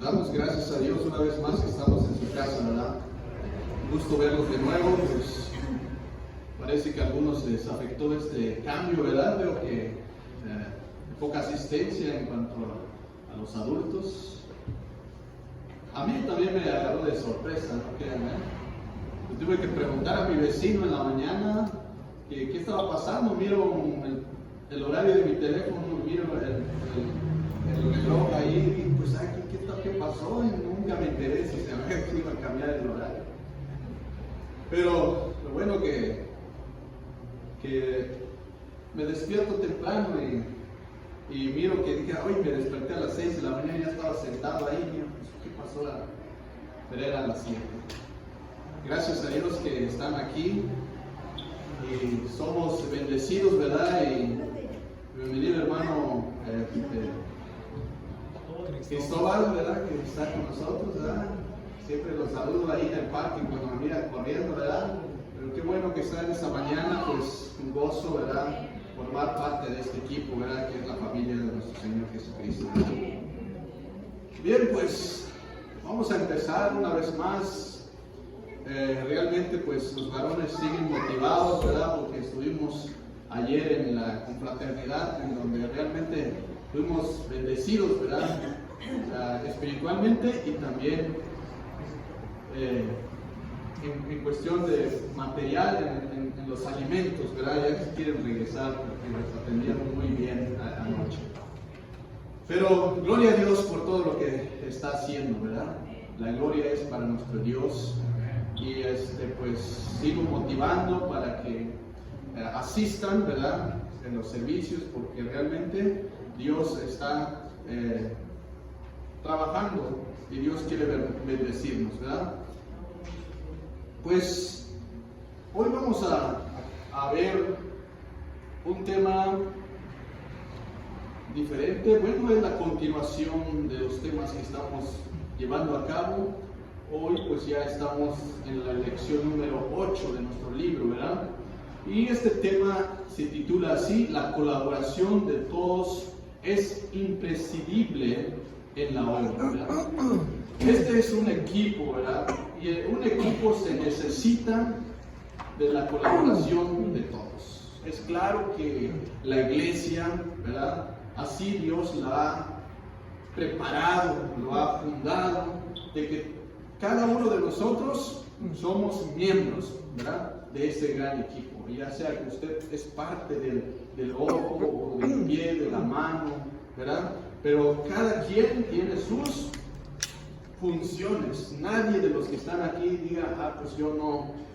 Damos gracias a Dios una vez más que estamos en su casa, ¿verdad? Un gusto verlos de nuevo. Pues parece que a algunos les afectó este cambio, ¿verdad? Veo que poca asistencia en cuanto a los adultos. A mí también me agarró de sorpresa, ¿no? Yo tuve que preguntar a mi vecino en la mañana qué estaba pasando. Miro el horario de mi teléfono, miro el reloj ahí, y pues ¿qué pasó? Y nunca me enteré si se iba a cambiar el horario. Pero lo bueno que me despierto temprano y miro que dije, hoy me desperté a las 6 de la mañana y ya estaba sentado ahí, mira, pues, ¿qué pasó? Pero era a las 7. Gracias a Dios que están aquí y somos bendecidos, ¿verdad? Y bienvenido hermano Cristóbal, ¿verdad? Que está con nosotros, ¿verdad? Siempre los saludo ahí en el parque cuando me miran corriendo, ¿verdad? Pero qué bueno que están esta mañana, pues un gozo, ¿verdad? Formar parte de este equipo, ¿verdad? Que es la familia de nuestro Señor Jesucristo. Bien, pues vamos a empezar una vez más. Realmente, pues los varones siguen motivados, ¿verdad? Porque estuvimos ayer en la confraternidad, en donde realmente fuimos bendecidos, ¿verdad? Espiritualmente y también en cuestión de material, en los alimentos, ¿verdad? Ya quieren regresar porque nos atendieron muy bien anoche. Pero gloria a Dios por todo lo que está haciendo, ¿verdad? La gloria es para nuestro Dios y pues sigo motivando para que asistan, ¿verdad? En los servicios, porque realmente Dios está trabajando y Dios quiere bendecirnos, ¿verdad? Pues hoy vamos a ver un tema diferente. Bueno, es la continuación de los temas que estamos llevando a cabo. Hoy pues ya estamos en la lección número 8 de nuestro libro, ¿verdad? Y este tema se titula así: la colaboración de todos es imprescindible en la obra, ¿verdad? Este es un equipo, ¿verdad? Y un equipo se necesita de la colaboración de todos. Es claro que la iglesia, ¿verdad? Así Dios la ha preparado, lo ha fundado, de que cada uno de nosotros somos miembros, ¿verdad? De ese gran equipo. Ya sea que usted es parte del ojo, o del pie, de la mano, ¿verdad? Pero cada quien tiene sus funciones. Nadie de los que están aquí diga, pues yo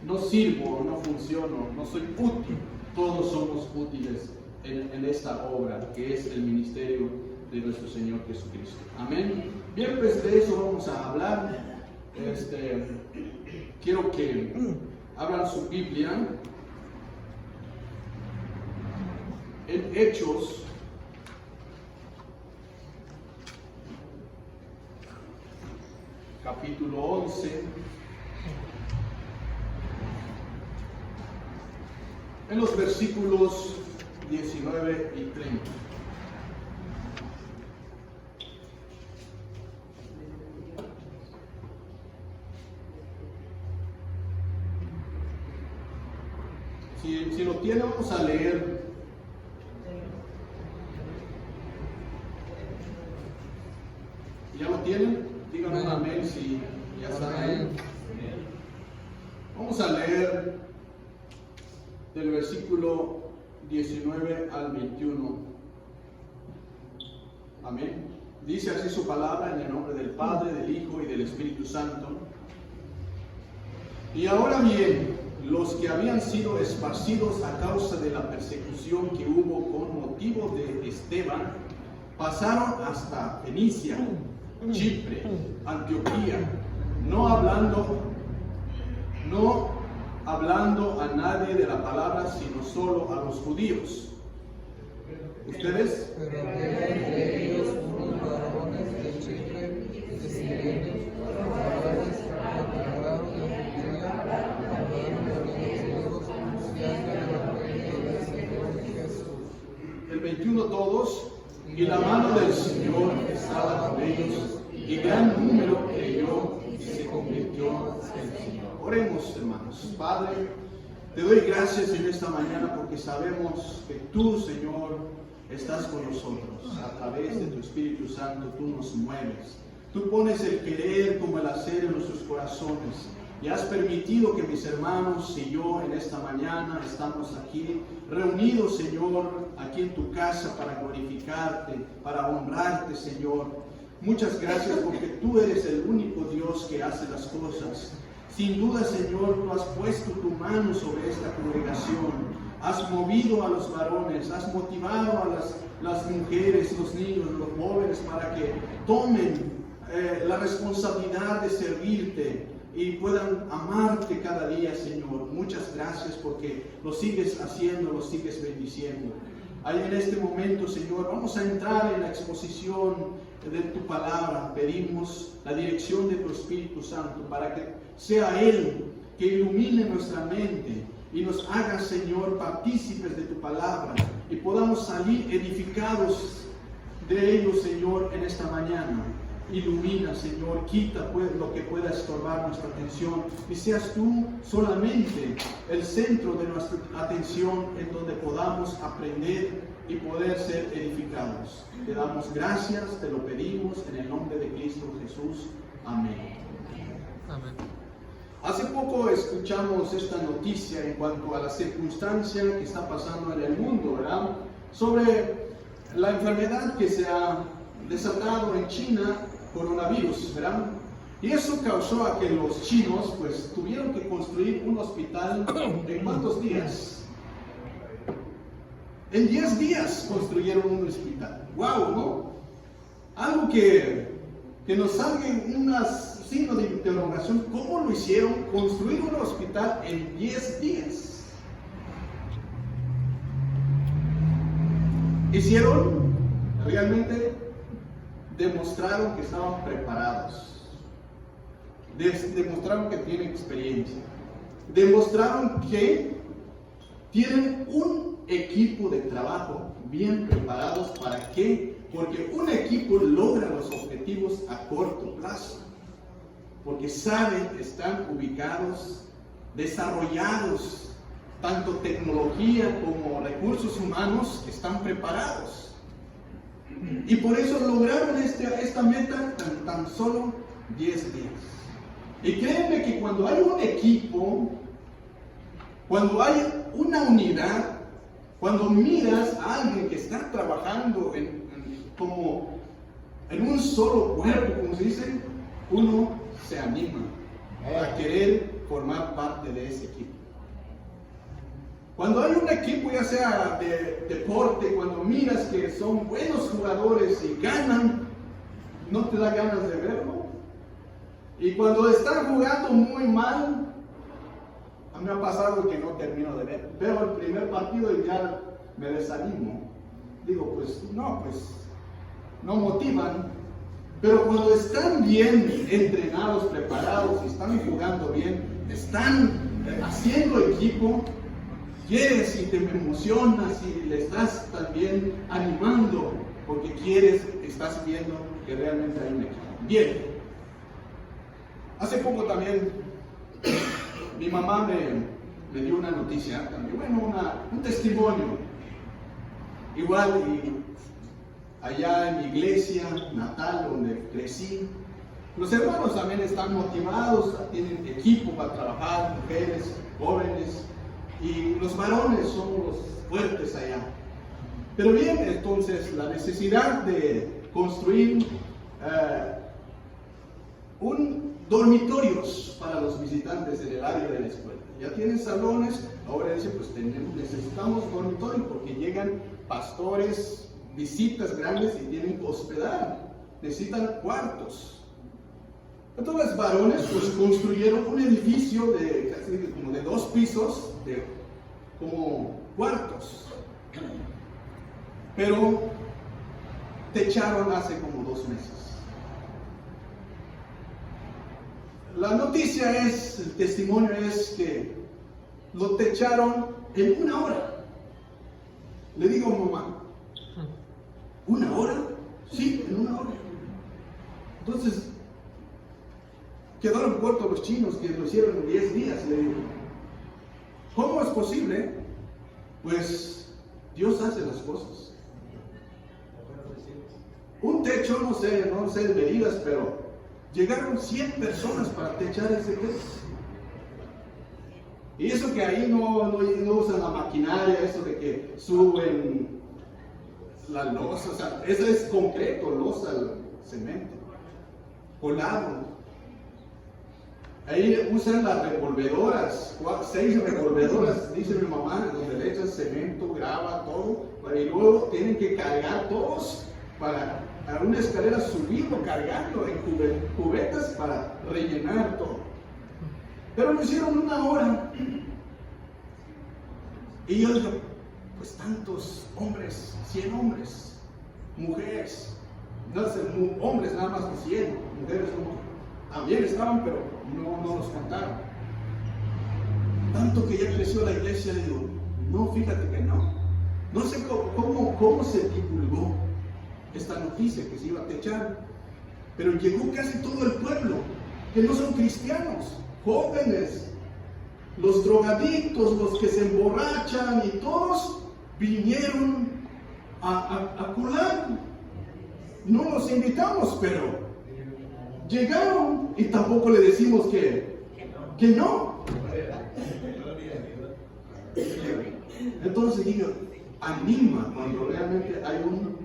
no sirvo, no funciono, no soy útil. Todos somos útiles en esta obra que es el ministerio de nuestro Señor Jesucristo. Amén. Bien, pues de eso vamos a hablar. Quiero que abran su Biblia en Hechos capítulo 11, en los versículos 19 y 30. Si lo tiene, vamos a leer. ¿Ya lo tienen? Díganme amén si ya están ahí. Vamos a leer del versículo 19 al 21. Amén. Dice así su palabra, en el nombre del Padre, del Hijo y del Espíritu Santo. Y ahora bien, los que habían sido esparcidos a causa de la persecución que hubo con motivo de Esteban, pasaron hasta Fenicia, Chipre, Antioquía, no hablando a nadie de la palabra, sino solo a los judíos. ¿Ustedes? Pero de ellos unos varones de Chipre, de Sirenios, varones declarados de Antioquía, hablaron de los griegos, anunciando el evangelio del Señor Jesús. El 21 todos, y la mano del Señor estaba con ellos, y gran Oremos, hermanos. Padre, te doy gracias en esta mañana porque sabemos que tú, Señor, estás con nosotros. A través de tu Espíritu Santo tú nos mueves. Tú pones el querer como el hacer en nuestros corazones. Y has permitido que mis hermanos y yo en esta mañana estamos aquí reunidos, Señor, aquí en tu casa para glorificarte, para honrarte, Señor. Muchas gracias porque tú eres el único Dios que hace las cosas. Sin duda, Señor, tú has puesto tu mano sobre esta congregación. Has movido a los varones, has motivado a las mujeres, los niños, los jóvenes para que tomen la responsabilidad de servirte y puedan amarte cada día, Señor. Muchas gracias porque lo sigues haciendo, lo sigues bendiciendo. Ahí en este momento, Señor, vamos a entrar en la exposición de tu palabra. Pedimos la dirección de tu Espíritu Santo para que sea Él que ilumine nuestra mente y nos haga, Señor, partícipes de tu palabra y podamos salir edificados de ello, Señor, en esta mañana. Ilumina, Señor, quita pues lo que pueda estorbar nuestra atención y seas tú solamente el centro de nuestra atención en donde podamos aprender y poder ser edificados. Te damos gracias, te lo pedimos en el nombre de Cristo Jesús. Amén. Amén. Hace poco escuchamos esta noticia en cuanto a la circunstancia que está pasando en el mundo, ¿verdad? Sobre la enfermedad que se ha desatado en China, coronavirus, ¿verdad? Y eso causó a que los chinos pues tuvieron que construir un hospital en ¿cuántos días? En 10 días construyeron un hospital. ¡Wow! ¿No? Algo que nos salgan unos signos de interrogación. ¿Cómo lo hicieron? Construir un hospital en 10 días. Hicieron realmente, demostraron que estaban preparados, demostraron que tienen experiencia, demostraron que tienen un equipo de trabajo bien preparados. ¿Para qué? Porque un equipo logra los objetivos a corto plazo, porque saben, están ubicados, desarrollados, tanto tecnología como recursos humanos están preparados. Y por eso lograron esta meta en tan solo 10 días. Y créanme que cuando hay un equipo, cuando hay una unidad, cuando miras a alguien que está trabajando como en un solo cuerpo, como se dice, uno se anima a querer formar parte de ese equipo. Cuando hay un equipo, ya sea de deporte, cuando miras que son buenos jugadores y ganan, no te da ganas de verlo. Y cuando están jugando muy mal, a mí me ha pasado que no termino de ver. Veo el primer partido y ya me desanimo. Digo, pues no motivan. Pero cuando están bien entrenados, preparados, y están jugando bien, están haciendo equipo, quieres y te emocionas y le estás también animando porque estás viendo que realmente hay un equipo. Bien, hace poco también mi mamá me dio una noticia, también, bueno, un testimonio. Igual, y allá en mi iglesia natal donde crecí, los hermanos también están motivados, tienen equipo para trabajar, mujeres, jóvenes. Y los varones son los fuertes allá. Pero bien, entonces la necesidad de construir dormitorios para los visitantes en el área de la escuela. Ya tienen salones, ahora dicen, pues necesitamos dormitorios porque llegan pastores, visitas grandes y tienen que hospedar. Necesitan cuartos. Entonces los varones pues construyeron un edificio como de 2 pisos, como cuartos. Pero techaron hace como 2 meses. La noticia el testimonio es que lo techaron en 1 hora. Le digo a mamá, ¿1 hora? Sí, en 1 hora. Entonces, quedaron cortos los chinos que lo hicieron en 10 días, le digo. ¿Cómo es posible? Pues Dios hace las cosas. Un techo, no sé de medidas, pero llegaron 100 personas para techar ese techo. Y eso que ahí no usan la maquinaria, eso de que suben la losa, o sea, eso es concreto, losa, cemento, colado. Ahí usan las revolvedoras, 6 revolvedoras, dice mi mamá, donde le echan cemento, grava, todo, y luego tienen que cargar todos para a una escalera subirlo, cargarlo en cubetas para rellenar todo. Pero lo hicieron 1 hora. Y yo digo, pues tantos hombres, 100 hombres, mujeres, no sé, hombres nada más que 100, mujeres también estaban, pero no los contaron. Tanto que ya creció la iglesia, le digo, no, fíjate que no. No sé cómo se divulgó esta noticia que se iba a techar, pero llegó casi todo el pueblo, que no son cristianos, jóvenes, los drogadictos, los que se emborrachan y todos vinieron a colar. No los invitamos, pero llegaron y tampoco le decimos que no. Entonces digo, anima cuando realmente hay un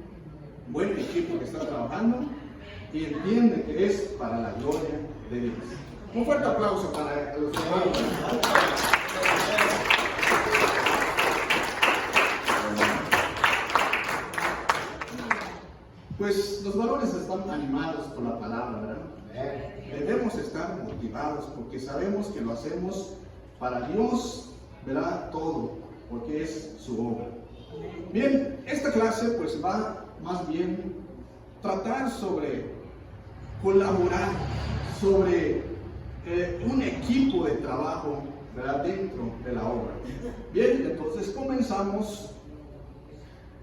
buen equipo que está trabajando y entiende que es para la gloria de Dios. Un fuerte aplauso para los hermanos. Pues los varones están animados por la palabra, ¿verdad? Debemos estar motivados porque sabemos que lo hacemos para Dios, ¿verdad? Todo, porque es su obra. Bien, esta clase pues va más bien tratar sobre colaborar, sobre un equipo de trabajo, ¿verdad? Dentro de la obra. Bien, entonces comenzamos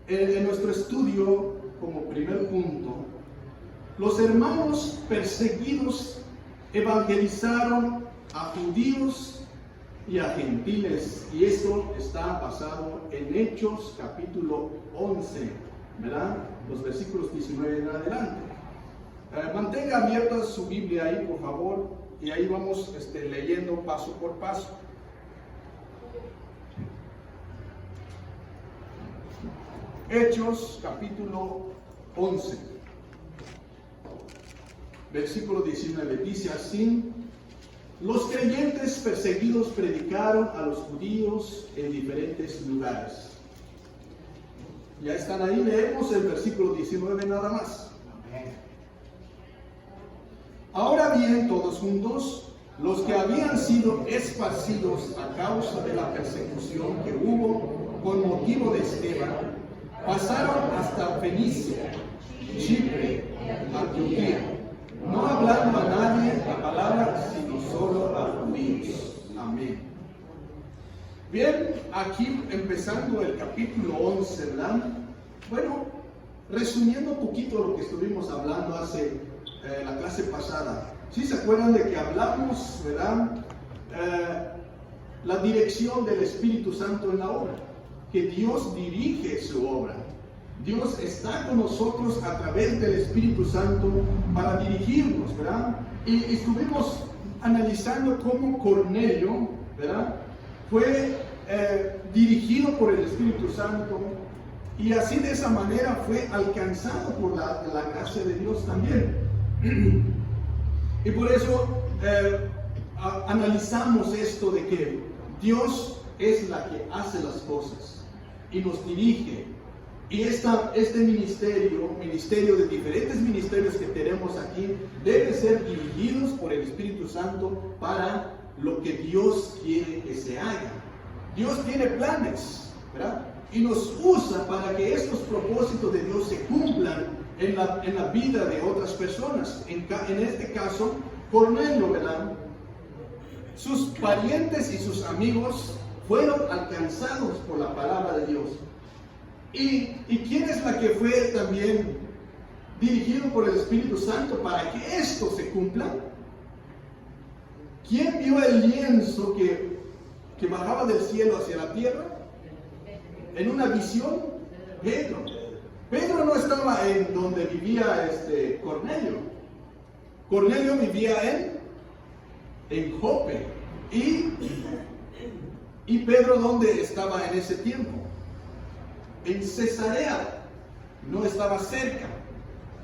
en nuestro estudio como primer punto. Los hermanos perseguidos evangelizaron a judíos y a gentiles, y esto está basado en Hechos capítulo 11, ¿verdad? Los versículos 19 en adelante. Mantenga abierta su Biblia ahí, por favor, y ahí vamos leyendo paso por paso. Hechos capítulo 11, versículo 19, dice así: los creyentes perseguidos predicaron a los judíos en diferentes lugares. Ya están ahí, leemos el versículo 19 nada más. Ahora bien, todos juntos, los que habían sido esparcidos a causa de la persecución que hubo con motivo de Esteban, pasaron hasta Fenicia, Chipre, Antioquía, no hablando a nadie la palabra, sino solo a judíos. Amén. Bien, aquí empezando el capítulo 11, ¿verdad? Bueno, resumiendo un poquito lo que estuvimos hablando hace la clase pasada. ¿Sí se acuerdan de que hablamos, verdad? La dirección del Espíritu Santo en la obra, que Dios dirige su obra. Dios está con nosotros a través del Espíritu Santo para dirigirnos, ¿verdad? Y estuvimos analizando cómo Cornelio, ¿verdad? Fue dirigido por el Espíritu Santo y así de esa manera fue alcanzado por la gracia de Dios también. Y por eso analizamos esto de que Dios es la que hace las cosas y nos dirige. Y este ministerio de diferentes ministerios que tenemos aquí, debe ser dirigidos por el Espíritu Santo para lo que Dios quiere que se haga. Dios tiene planes, ¿verdad? Y nos usa para que estos propósitos de Dios se cumplan en la vida de otras personas. En este caso, Cornelio, ¿verdad? Sus parientes y sus amigos fueron alcanzados por la palabra de Dios. ¿Y quién es la que fue también dirigido por el Espíritu Santo para que esto se cumpla? ¿Quién vio el lienzo que bajaba del cielo hacia la tierra? En una visión, Pedro. Pedro no estaba en donde vivía Cornelio. Cornelio vivía en Jope. ¿Y Pedro dónde estaba en ese tiempo? En Cesarea. No estaba cerca.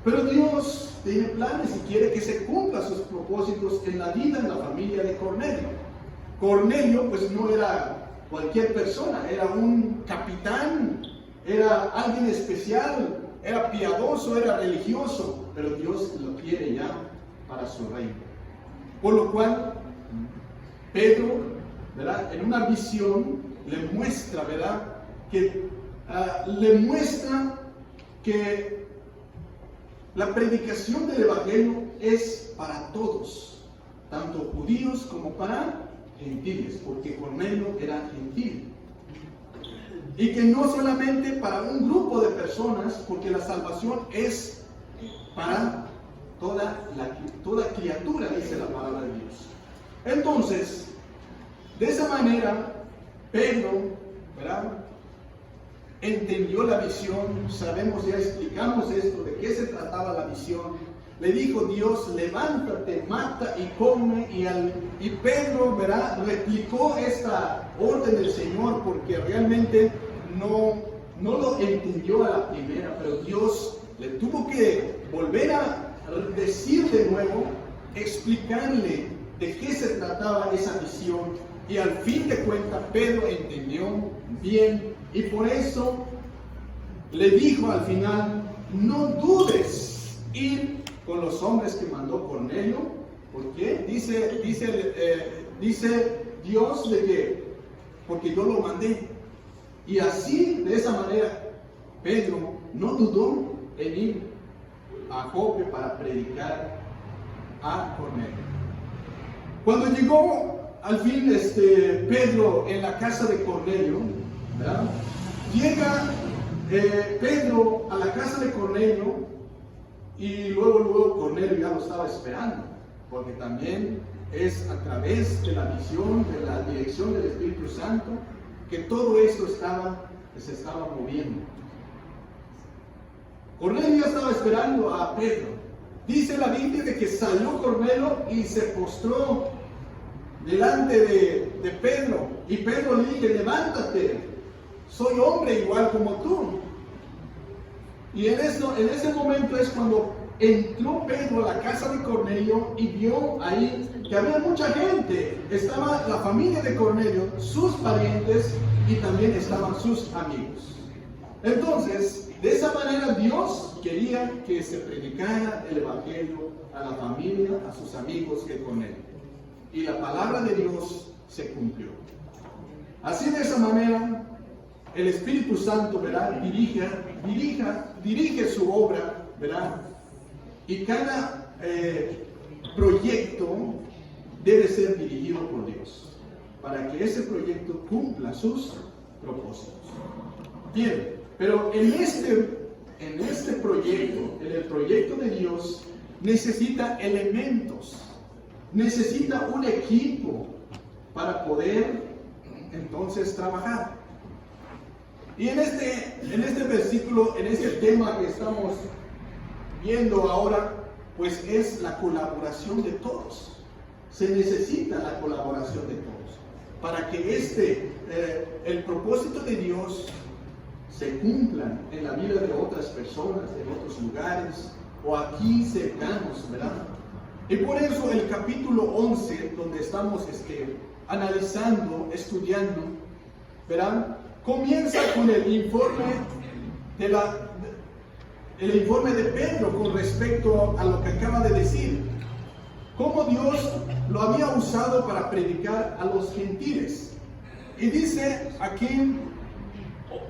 Pero Dios tiene planes y quiere que se cumplan sus propósitos en la vida, en la familia de Cornelio. Cornelio pues no era cualquier persona, era un capitán, era alguien especial, era piadoso, era religioso, pero Dios lo quiere ya para su reino. Por lo cual, Pedro, ¿verdad?, en una visión le muestra, ¿verdad?, que la predicación del Evangelio es para todos, tanto judíos como para gentiles, porque Cornelio era gentil. Y que no solamente para un grupo de personas, porque la salvación es para toda criatura, dice la palabra de Dios. Entonces, de esa manera, Pedro, ¿verdad?, entendió la visión. Sabemos, ya explicamos esto, de qué se trataba la visión. Le dijo Dios: levántate, mata y come. Y Pedro, ¿verdad?, replicó esta orden del Señor, porque realmente no lo entendió a la primera, pero Dios le tuvo que volver a decir de nuevo, explicarle de qué se trataba esa visión. Y al fin de cuentas Pedro entendió bien, y por eso le dijo al final: no dudes ir con los hombres que mandó Cornelio. ¿Por qué? Dice Dios de que porque yo lo mandé. Y así, de esa manera, Pedro no dudó en ir a Jope para predicar a Cornelio. Cuando llegó al fin Pedro en la casa de Cornelio, ¿verdad?, llega Pedro a la casa de Cornelio, y luego Cornelio ya lo estaba esperando, porque también es a través de la visión, de la dirección del Espíritu Santo, que todo esto se estaba moviendo. Cornelio ya estaba esperando a Pedro. Dice la Biblia de que salió Cornelio y se postró delante de Pedro. Y Pedro le dijo: levántate, soy hombre igual como tú. Y en ese momento es cuando entró Pedro a la casa de Cornelio y vio ahí que había mucha gente. Estaba la familia de Cornelio, sus parientes, y también estaban sus amigos. Entonces, de esa manera Dios quería que se predicara el Evangelio a la familia, a sus amigos de Cornelio. Y la palabra de Dios se cumplió. Así, de esa manera, el Espíritu Santo, ¿verdad?, dirige su obra, ¿verdad? Y cada proyecto debe ser dirigido por Dios, para que ese proyecto cumpla sus propósitos. Bien, pero en este proyecto, en el proyecto de Dios, necesita elementos, necesita un equipo para poder entonces trabajar. Y en este versículo, en este tema que estamos viendo ahora, pues es la colaboración de todos. Se necesita la colaboración de todos para que el propósito de Dios se cumpla en la vida de otras personas, en otros lugares o aquí cercanos, ¿verdad? Y por eso el capítulo 11, donde estamos analizando, estudiando, ¿verdad?, comienza con el informe de Pedro con respecto a lo que acaba de decir. Cómo Dios lo había usado para predicar a los gentiles. Y dice aquí,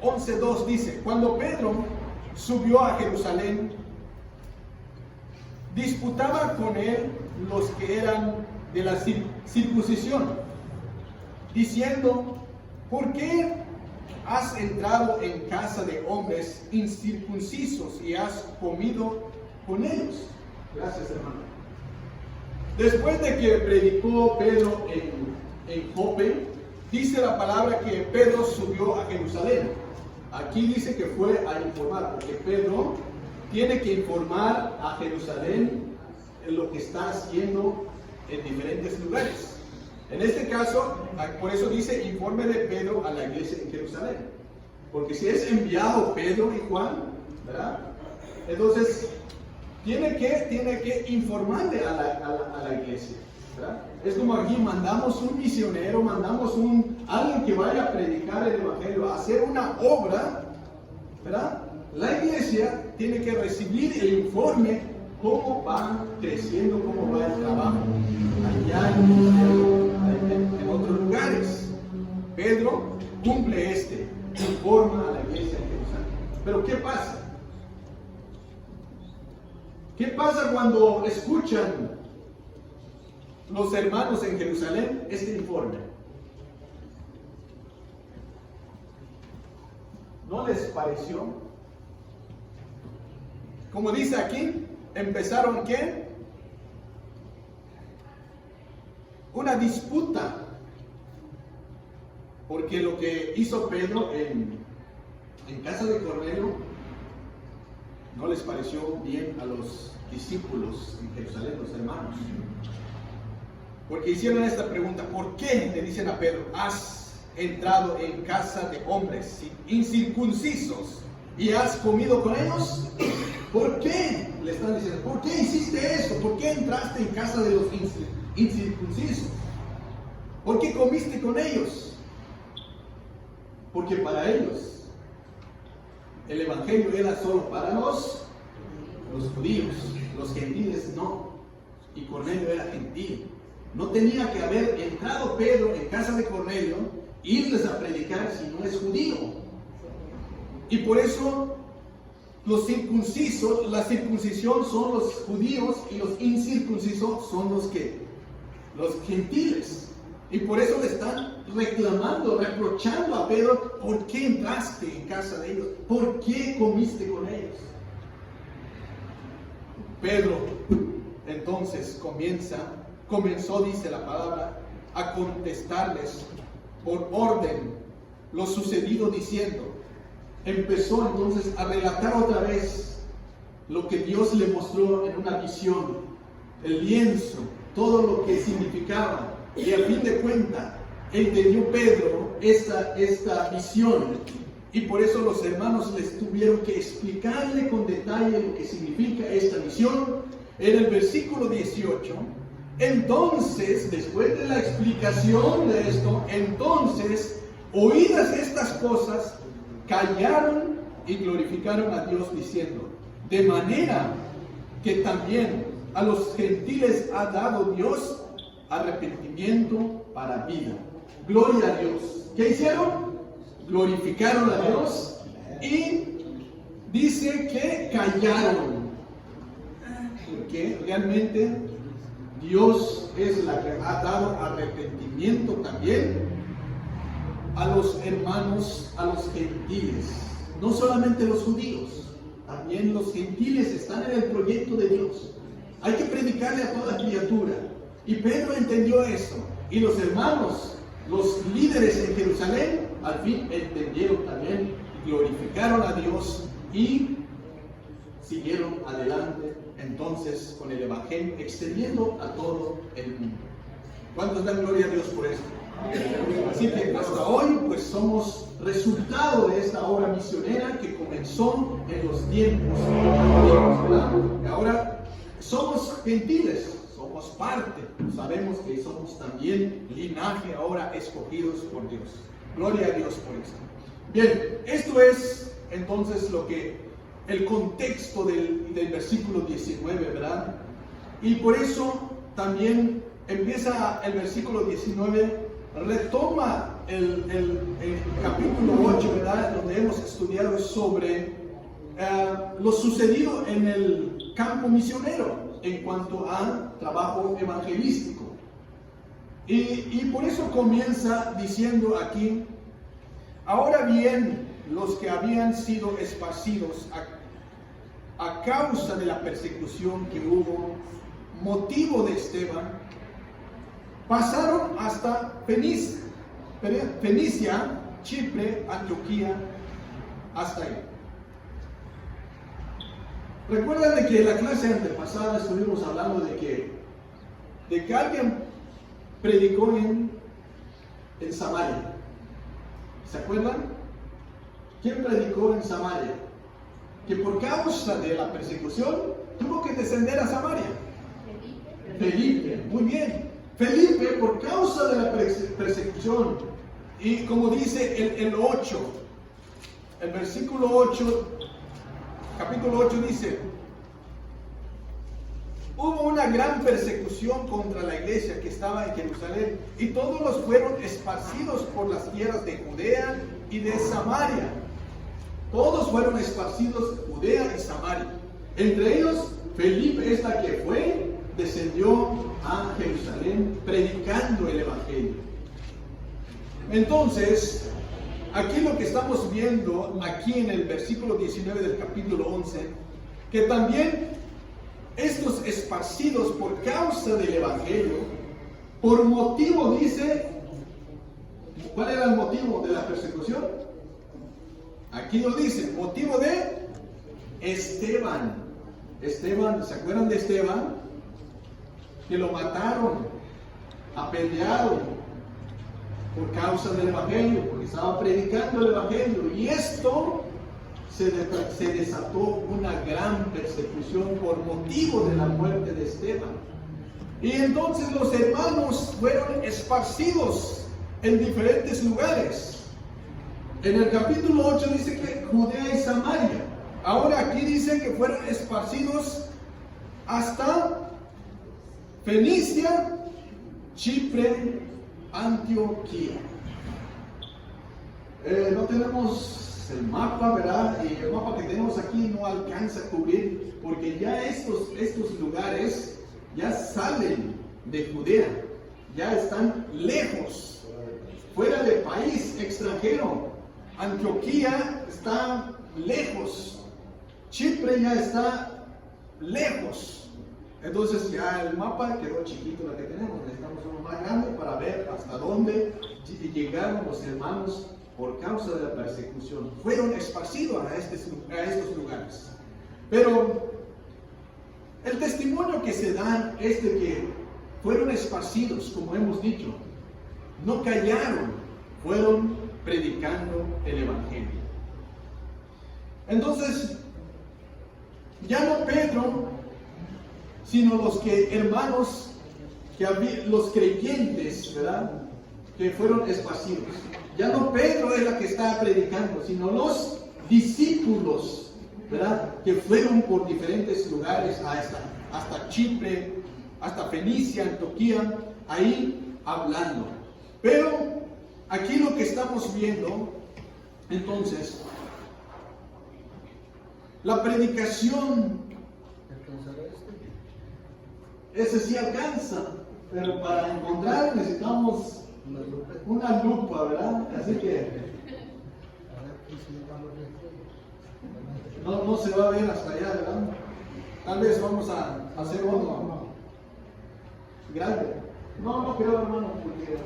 11:2 dice: cuando Pedro subió a Jerusalén, disputaba con él los que eran de la circuncisión, diciendo: ¿por qué has entrado en casa de hombres incircuncisos y has comido con ellos? Gracias, hermano. Después de que predicó Pedro en Jope, dice la palabra que Pedro subió a Jerusalén. Aquí dice que fue a informar, porque Pedro tiene que informar a Jerusalén en lo que está haciendo en diferentes lugares. En este caso, por eso dice informe de Pedro a la iglesia en Jerusalén. Porque si es enviado Pedro y Juan, ¿verdad? Entonces tiene que informarle a la iglesia, ¿verdad? Es como aquí mandamos un misionero, mandamos alguien que vaya a predicar el evangelio, a hacer una obra, ¿verdad? La iglesia tiene que recibir el informe, cómo va creciendo, cómo va el trabajo allá en otros lugares. Pedro cumple informa a la iglesia en Jerusalén. Pero ¿qué pasa? ¿Qué pasa cuando escuchan los hermanos en Jerusalén este informe? ¿No les pareció? Como dice aquí, empezaron ¿qué? Una disputa. Porque lo que hizo Pedro en casa de Cornelio no les pareció bien a los discípulos en Jerusalén, los hermanos. Porque hicieron esta pregunta: ¿por qué le dicen a Pedro, has entrado en casa de hombres incircuncisos y has comido con ellos? ¿Por qué? Le están diciendo, ¿por qué hiciste esto? ¿Por qué entraste en casa de los incircuncisos? ¿Por qué comiste con ellos? Porque para ellos el evangelio era solo para los judíos, los gentiles no. Y Cornelio era gentil. No tenía que haber entrado Pedro en casa de Cornelio, irles a predicar si no es judío. Y por eso los circuncisos, la circuncisión son los judíos y los incircuncisos son los gentiles. Y por eso le están reclamando, reprochando a Pedro: ¿por qué entraste en casa de ellos? ¿Por qué comiste con ellos? Pedro entonces comenzó, dice la palabra, a contestarles por orden lo sucedido, diciendo, empezó entonces a relatar otra vez lo que Dios le mostró en una visión, el lienzo, todo lo que significaba. Y a fin de cuentas, entendió Pedro esta visión. Y por eso los hermanos les tuvieron que explicarle con detalle lo que significa esta visión. En el versículo 18, entonces, después de la explicación de esto, entonces, oídas estas cosas, callaron y glorificaron a Dios diciendo, de manera que también a los gentiles ha dado Dios arrepentimiento para vida. Gloria a Dios. ¿Qué hicieron? Glorificaron a Dios y dice que callaron. Porque realmente Dios es la que ha dado arrepentimiento también a los hermanos, a los gentiles. No solamente los judíos, también los gentiles están en el proyecto de Dios. Hay que predicarle a toda criatura. Y Pedro entendió esto. Y los hermanos, los líderes en Jerusalén, al fin entendieron también, glorificaron a Dios y siguieron adelante entonces con el evangelio, extendiendo a todo el mundo. ¿Cuántos dan gloria a Dios por esto? Así que hasta hoy pues somos resultado de esta obra misionera que comenzó en los tiempos antiguos. Ahora somos gentiles, somos parte, sabemos que somos también linaje ahora escogidos por Dios. Gloria a Dios por esto. Bien, esto es entonces el contexto del versículo 19, ¿verdad? Y por eso también empieza el versículo 19, retoma el capítulo 8, ¿verdad? Donde hemos estudiado sobre lo sucedido en el campo misionero en cuanto a trabajo evangelístico. Y por eso comienza diciendo aquí, ahora bien, los que habían sido esparcidos a causa de la persecución que hubo motivo de Esteban, pasaron hasta Fenicia, Chipre, Antioquía, hasta ahí. Recuerdan de que en la clase antepasada estuvimos hablando de que alguien predicó en Samaria. ¿Se acuerdan? ¿Quién predicó en Samaria? Que por causa de la persecución tuvo que descender a Samaria. Felipe, muy bien. Felipe, por causa de la persecución, y como dice el 8, el versículo 8, capítulo 8 dice: hubo una gran persecución contra la iglesia que estaba en Jerusalén, y todos los fueron esparcidos por las tierras de Judea y de Samaria. Todos fueron esparcidos Judea y Samaria. Entre ellos, Felipe, esta que fue, descendió a Jerusalén predicando el evangelio. Entonces, aquí lo que estamos viendo, aquí en el versículo 19 del capítulo 11, que también estos esparcidos por causa del evangelio, por motivo, dice, ¿cuál era el motivo de la persecución? Aquí lo dice, motivo de Esteban. Esteban, ¿se acuerdan de Esteban? Que lo mataron, apedrearon por causa del evangelio, porque estaba predicando el evangelio, y esto se desató una gran persecución por motivo de la muerte de Esteban. Y entonces los hermanos fueron esparcidos en diferentes lugares. En el capítulo 8 dice que Judea y Samaria. Ahora aquí dice que fueron esparcidos hasta Fenicia, Chipre, Antioquía. No tenemos el mapa, ¿verdad? Y el mapa que tenemos aquí no alcanza a cubrir, porque ya estos lugares ya salen de Judea, ya están lejos, fuera del país, extranjero. Antioquía está lejos, Chipre ya está lejos. Entonces ya el mapa quedó chiquito lo que tenemos, necesitamos uno más grande para ver hasta dónde llegaron los hermanos por causa de la persecución. Fueron esparcidos a estos lugares. Pero el testimonio que se da es de que fueron esparcidos, como hemos dicho, no callaron, fueron predicando el evangelio. Entonces, ya no Pedro, sino los hermanos, los creyentes, ¿verdad?, que fueron esparcidos. Ya no Pedro es la que está predicando, sino los discípulos, ¿verdad?, que fueron por diferentes lugares hasta Chipre, hasta Fenicia, Antioquía, ahí hablando. Pero aquí lo que estamos viendo, entonces, la predicación, ese sí alcanza, pero para encontrar necesitamos una lupa, ¿verdad? Así que no se va a ver hasta allá, ¿verdad? Tal vez vamos a hacer uno grande. No creo, hermano, porque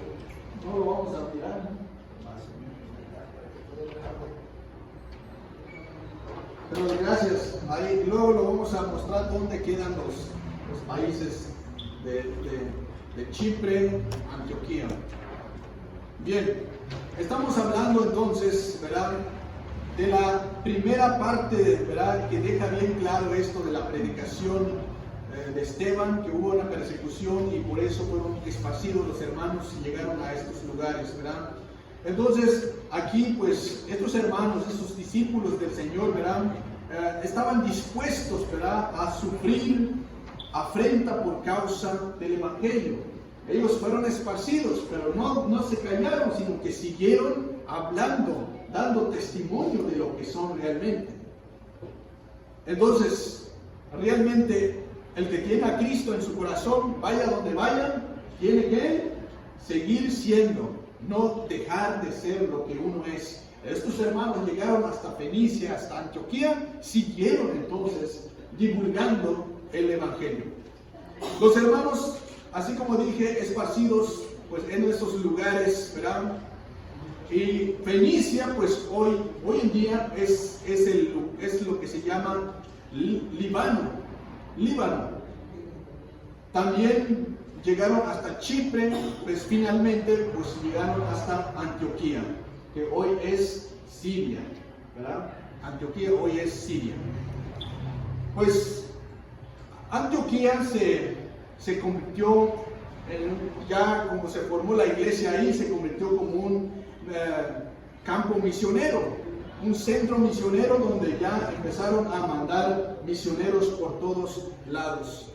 no lo vamos a mirar. Pero gracias. Ahí luego lo vamos a mostrar dónde quedan los países de Chipre, Antioquía. Bien, estamos hablando entonces, ¿verdad?, de la primera parte, ¿verdad?, que deja bien claro esto de la predicación de Esteban, que hubo una persecución y por eso fueron esparcidos los hermanos y llegaron a estos lugares, ¿verdad? Entonces, aquí pues estos hermanos, estos discípulos del Señor, ¿verdad?, estaban dispuestos, ¿verdad?, a sufrir afrenta por causa del evangelio. Ellos fueron esparcidos, pero no se callaron, sino que siguieron hablando, dando testimonio de lo que son realmente. Entonces, realmente, el que tiene a Cristo en su corazón, vaya donde vaya, tiene que seguir siendo, no dejar de ser lo que uno es. Estos hermanos llegaron hasta Fenicia, hasta Antioquía, siguieron entonces divulgando el evangelio. Los hermanos, así como dije, esparcidos pues en estos lugares, ¿verdad? Y Fenicia, pues hoy en día es lo que se llama Líbano. También llegaron hasta Chipre, pues finalmente pues llegaron hasta Antioquía, que hoy es Siria, ¿verdad? Antioquía hoy es Siria. Pues Antioquía se convirtió ya como se formó la iglesia ahí, se convirtió como un campo misionero, un centro misionero donde ya empezaron a mandar misioneros por todos lados.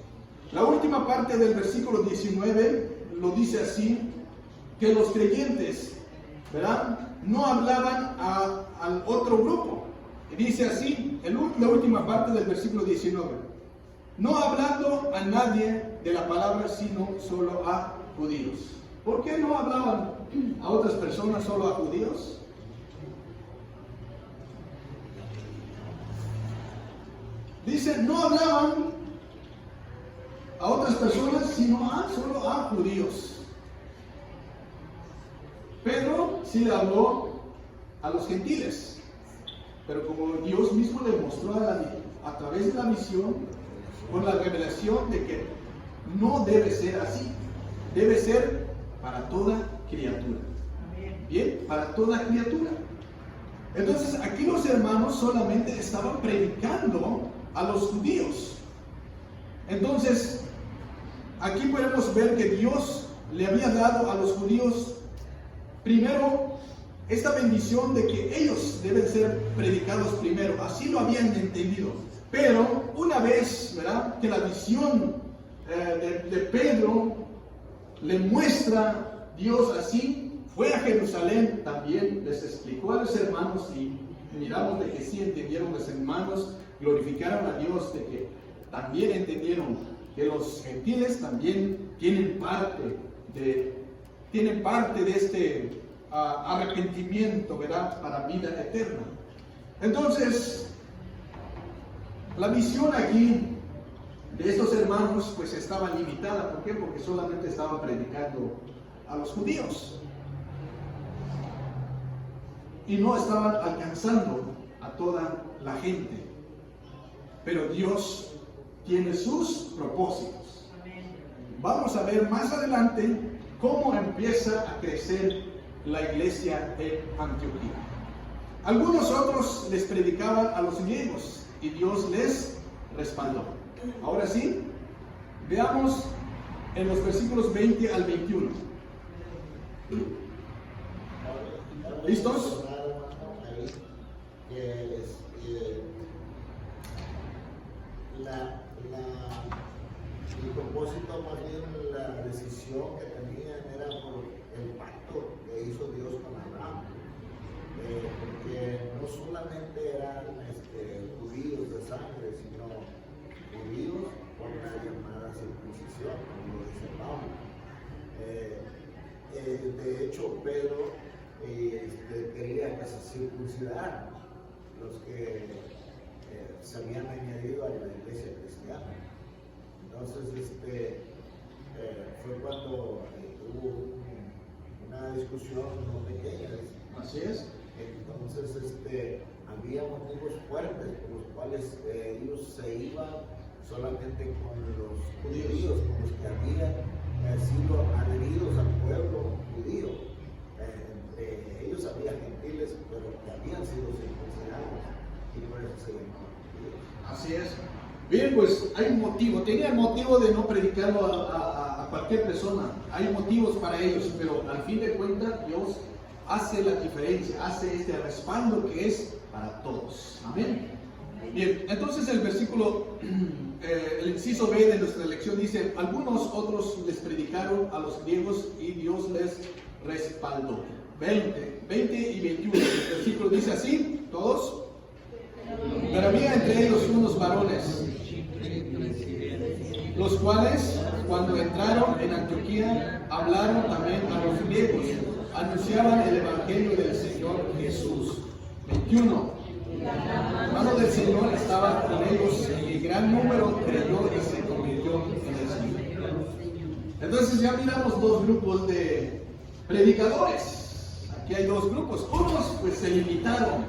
La última parte del versículo 19 lo dice así, que los creyentes, ¿verdad?, no hablaban al otro grupo. Y dice así, la última parte del versículo 19, no hablando a nadie de la palabra, sino solo a judíos. ¿Por qué no hablaban a otras personas, solo a judíos? Dice, no hablaban a otras personas, sino solo a judíos. Pedro sí le habló a los gentiles, pero como Dios mismo le mostró a través de la visión, con la revelación de que no debe ser así, debe ser para toda criatura. Bien, para toda criatura. Entonces aquí los hermanos solamente estaban predicando a los judíos. Entonces aquí podemos ver que Dios le había dado a los judíos primero esta bendición de que ellos deben ser predicados primero. Así lo habían entendido. Pero una vez, ¿verdad?, que la visión de Pedro le muestra Dios así, fue a Jerusalén también, les explicó a los hermanos y miramos de que sí entendieron los hermanos, glorificaron a Dios, de que también entendieron que los gentiles también tienen parte de este arrepentimiento, ¿verdad?, para vida eterna. Entonces, la visión aquí de estos hermanos pues estaba limitada. ¿Por qué? Porque solamente estaban predicando a los judíos y no estaban alcanzando a toda la gente. Pero Dios tiene sus propósitos. Vamos a ver más adelante cómo empieza a crecer la iglesia de Antioquía. Algunos otros les predicaban a los griegos y Dios les respaldó. Ahora sí, veamos en los versículos 20 al 21. ¿Listos? El propósito, más bien la decisión que tenían era por el pacto que hizo Dios con Abraham, porque no solamente eran judíos de sangre, sino judíos por la llamada circuncisión, como dice Pablo. De hecho, Pedro quería que se circuncidaran los que se habían añadido a la iglesia cristiana. Entonces, fue cuando hubo una discusión no pequeña. Así es. Entonces, había motivos fuertes por los cuales ellos se iban solamente con los judíos, con los que habían sido adheridos al pueblo judío. Entre ellos había gentiles, pero que habían sido circuncidados, y por eso se llamaban judíos. Así es. Bien, pues hay un motivo. Tenía el motivo de no predicarlo a cualquier persona. Hay motivos para ellos, pero al fin de cuentas Dios hace la diferencia, hace este respaldo que es para todos. Amén. Bien, entonces el versículo, el inciso B de nuestra lección dice, algunos otros les predicaron a los griegos y Dios les respaldó. 20 y 21. El versículo dice así, todos. Pero había entre ellos unos varones, los cuales, cuando entraron en Antioquía, hablaron también a los griegos, anunciaban el evangelio del Señor Jesús. 21. La mano del Señor estaba con ellos y gran número creyó y se convirtió en el Señor. Entonces ya miramos dos grupos de predicadores. Aquí hay dos grupos. Unos pues se limitaron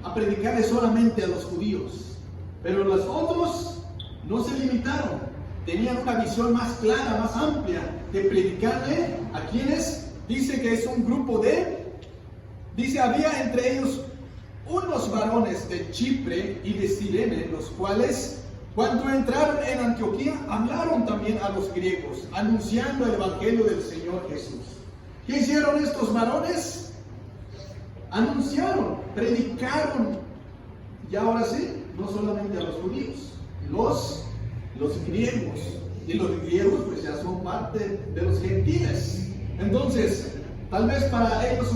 a predicarle solamente a los judíos, pero los otros no se limitaron. Tenían una visión más clara, más amplia de predicarle a quienes dice que es un grupo dice había entre ellos unos varones de Chipre y de Cirene, los cuales cuando entraron en Antioquía hablaron también a los griegos, anunciando el evangelio del Señor Jesús. ¿Qué hicieron estos varones? Anunciaron, predicaron, y ahora sí, no solamente a los judíos, los griegos, y los griegos pues ya son parte de los gentiles. Entonces, tal vez para ellos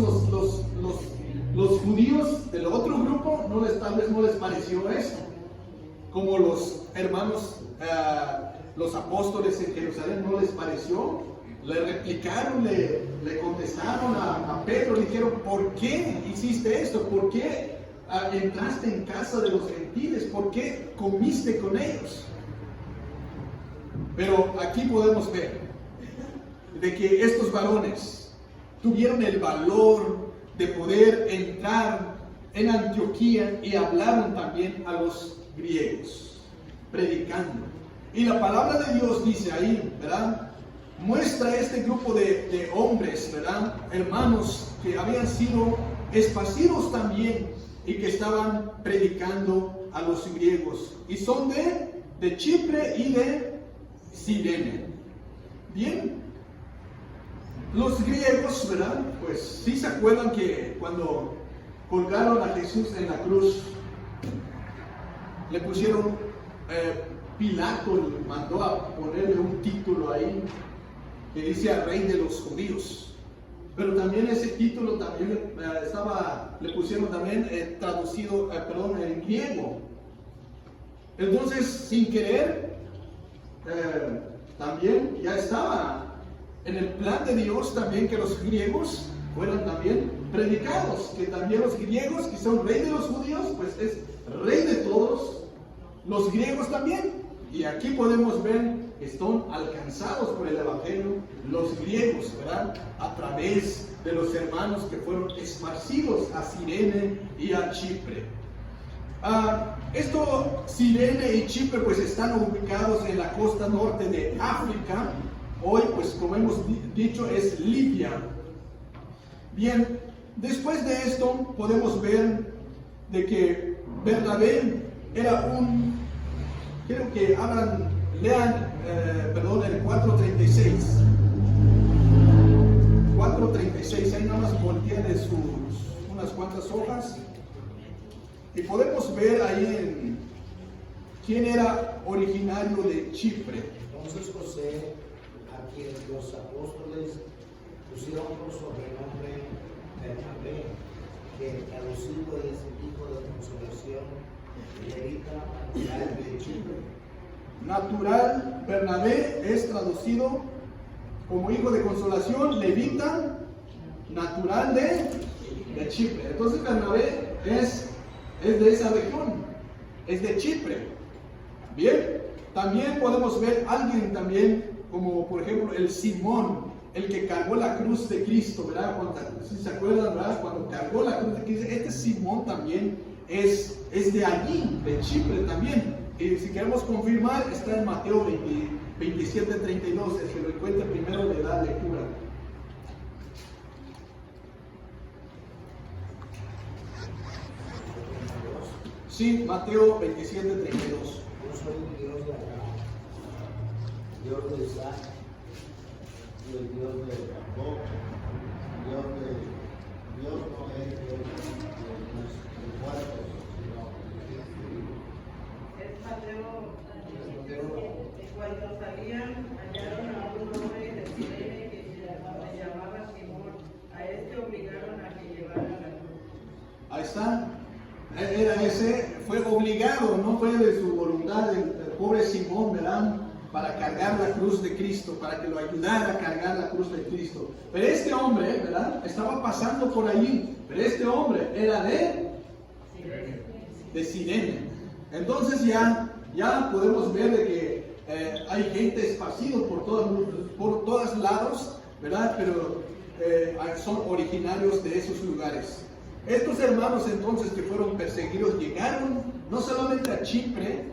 los judíos del otro grupo tal vez no les pareció esto, como los hermanos, los apóstoles en Jerusalén no les pareció. Le replicaron, le contestaron a Pedro, le dijeron, ¿por qué hiciste esto? ¿Por qué entraste en casa de los gentiles? ¿Por qué comiste con ellos? Pero aquí podemos ver de que estos varones tuvieron el valor de poder entrar en Antioquía y hablaron también a los griegos, predicando. Y la palabra de Dios dice ahí, ¿verdad? Muestra este grupo de hombres, ¿verdad? Hermanos que habían sido esparcidos también y que estaban predicando a los griegos. Y son de Chipre y de Cirene. Bien. Los griegos, ¿verdad? Pues sí se acuerdan que cuando colgaron a Jesús en la cruz, le pusieron, Pilato mandó a ponerle un título ahí que dice Rey de los Judíos. Pero también ese título también le pusieron también traducido, en griego. Entonces, sin querer, también ya estaba en el plan de Dios también que los griegos fueran también predicados, que también los griegos, que son rey de los judíos, pues es rey de todos los griegos también. Y aquí podemos ver que están alcanzados por el evangelio los griegos, ¿verdad? A través de los hermanos que fueron esparcidos a Cirene y a Chipre. Cirene y Chipre pues están ubicados en la costa norte de África. Hoy, pues como hemos dicho, es Libia. Bien, después de esto podemos ver de que Bernabé era quiero que lean el 4:36. 4:36, ahí nada más voltean unas cuantas hojas. Y podemos ver ahí quién era originario de Chipre. Entonces José, a quien los apóstoles pusieron por sobrenombre Bernabé, que traducido es hijo de consolación, levita natural de Chipre. Natural, Bernabé es traducido como hijo de consolación, levita, natural de Chipre. Entonces Bernabé es de esa región, es de Chipre. Bien, también podemos ver alguien también, como por ejemplo el Simón, el que cargó la cruz de Cristo, ¿verdad? Si se acuerdan, ¿verdad? Cuando cargó la cruz de Cristo, este Simón también es de allí, de Chipre también. Y si queremos confirmar, está en Mateo 27:32, el que lo encuentre primero le da lectura. Sí, Mateo 27:32. Yo soy el Dios de Abraham, Dios de Isaac, y el Dios de Jacob. Dios no es Dios de muertos, sino es Mateo. Cuando salían, hallaron a un hombre de Cirene que se llamaba Simón. A este obligaron a que llevara la cruz. Ahí está. Fue obligado, no fue de su voluntad el pobre Simón, ¿verdad? Para cargar la cruz de Cristo, para que lo ayudara a cargar la cruz de Cristo. Pero este hombre, ¿verdad? Estaba pasando por allí, pero este hombre era de Cirene. Entonces ya podemos ver de que hay gente esparcida por ¿verdad? Pero son originarios de esos lugares. Estos hermanos entonces que fueron perseguidos llegaron no solamente a Chipre,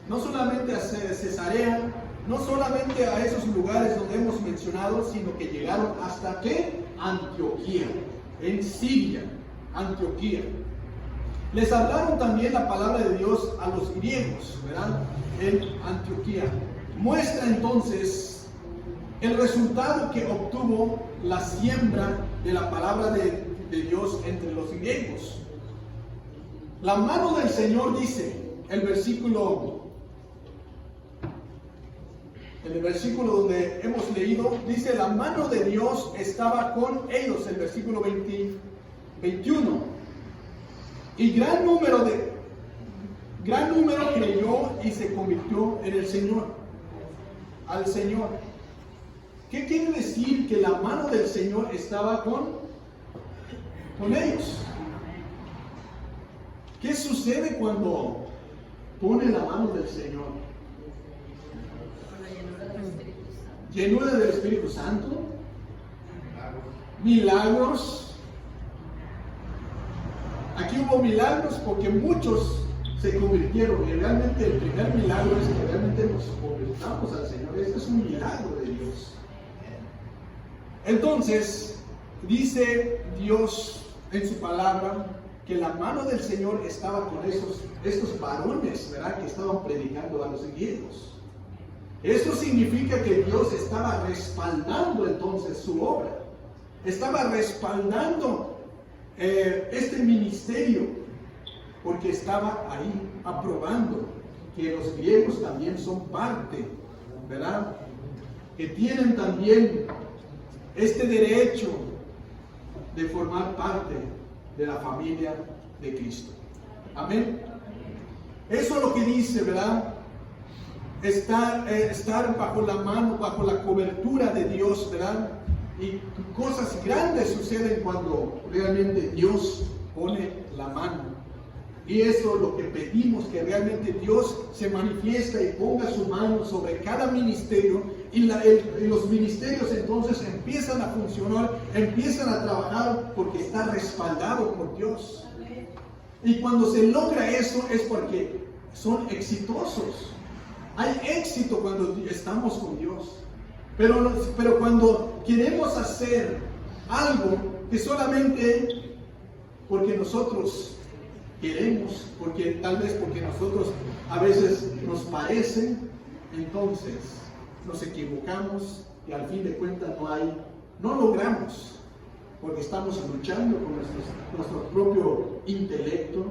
no solamente a Cesarea, no solamente a esos lugares donde hemos mencionado, sino que llegaron hasta ¿qué? Antioquía, en Siria, Antioquía. Les hablaron también la palabra de Dios a los griegos, ¿verdad? En Antioquía. Muestra entonces el resultado que obtuvo la siembra de la palabra de Dios entre los griegos. La mano del Señor, dice el versículo donde hemos leído, dice: la mano de Dios estaba con ellos, el versículo 21. Y gran número creyó y se convirtió en el Señor, al Señor. ¿Qué quiere decir que la mano del Señor estaba con ellos? ¿Qué sucede cuando pone la mano del Señor? Llenura del Espíritu Santo, milagros. Aquí hubo milagros porque muchos se convirtieron, y realmente el primer milagro es que realmente nos convirtamos al Señor. Este es un milagro de Dios. Entonces, dice Dios en su palabra que la mano del Señor estaba con estos varones, ¿verdad?, que estaban predicando a los griegos. Esto significa que Dios estaba respaldando entonces su obra, estaba respaldando este ministerio, porque estaba ahí aprobando que los griegos también son parte, ¿verdad?, que tienen también este derecho de formar parte de la familia de Cristo. Amén. Eso es lo que dice, ¿verdad? Estar bajo la mano, bajo la cobertura de Dios, ¿verdad? Y cosas grandes suceden cuando realmente Dios pone la mano. Y eso es lo que pedimos, que realmente Dios se manifiesta y ponga su mano sobre cada ministerio, y los ministerios entonces empiezan a funcionar, empiezan a trabajar porque está respaldado por Dios. Y cuando se logra eso es porque son exitosos. Hay éxito cuando estamos con Dios. Pero cuando queremos hacer algo que solamente porque nosotros queremos, tal vez porque nosotros a veces nos parece, entonces nos equivocamos y al fin de cuentas no logramos, porque estamos luchando con nuestro propio intelecto,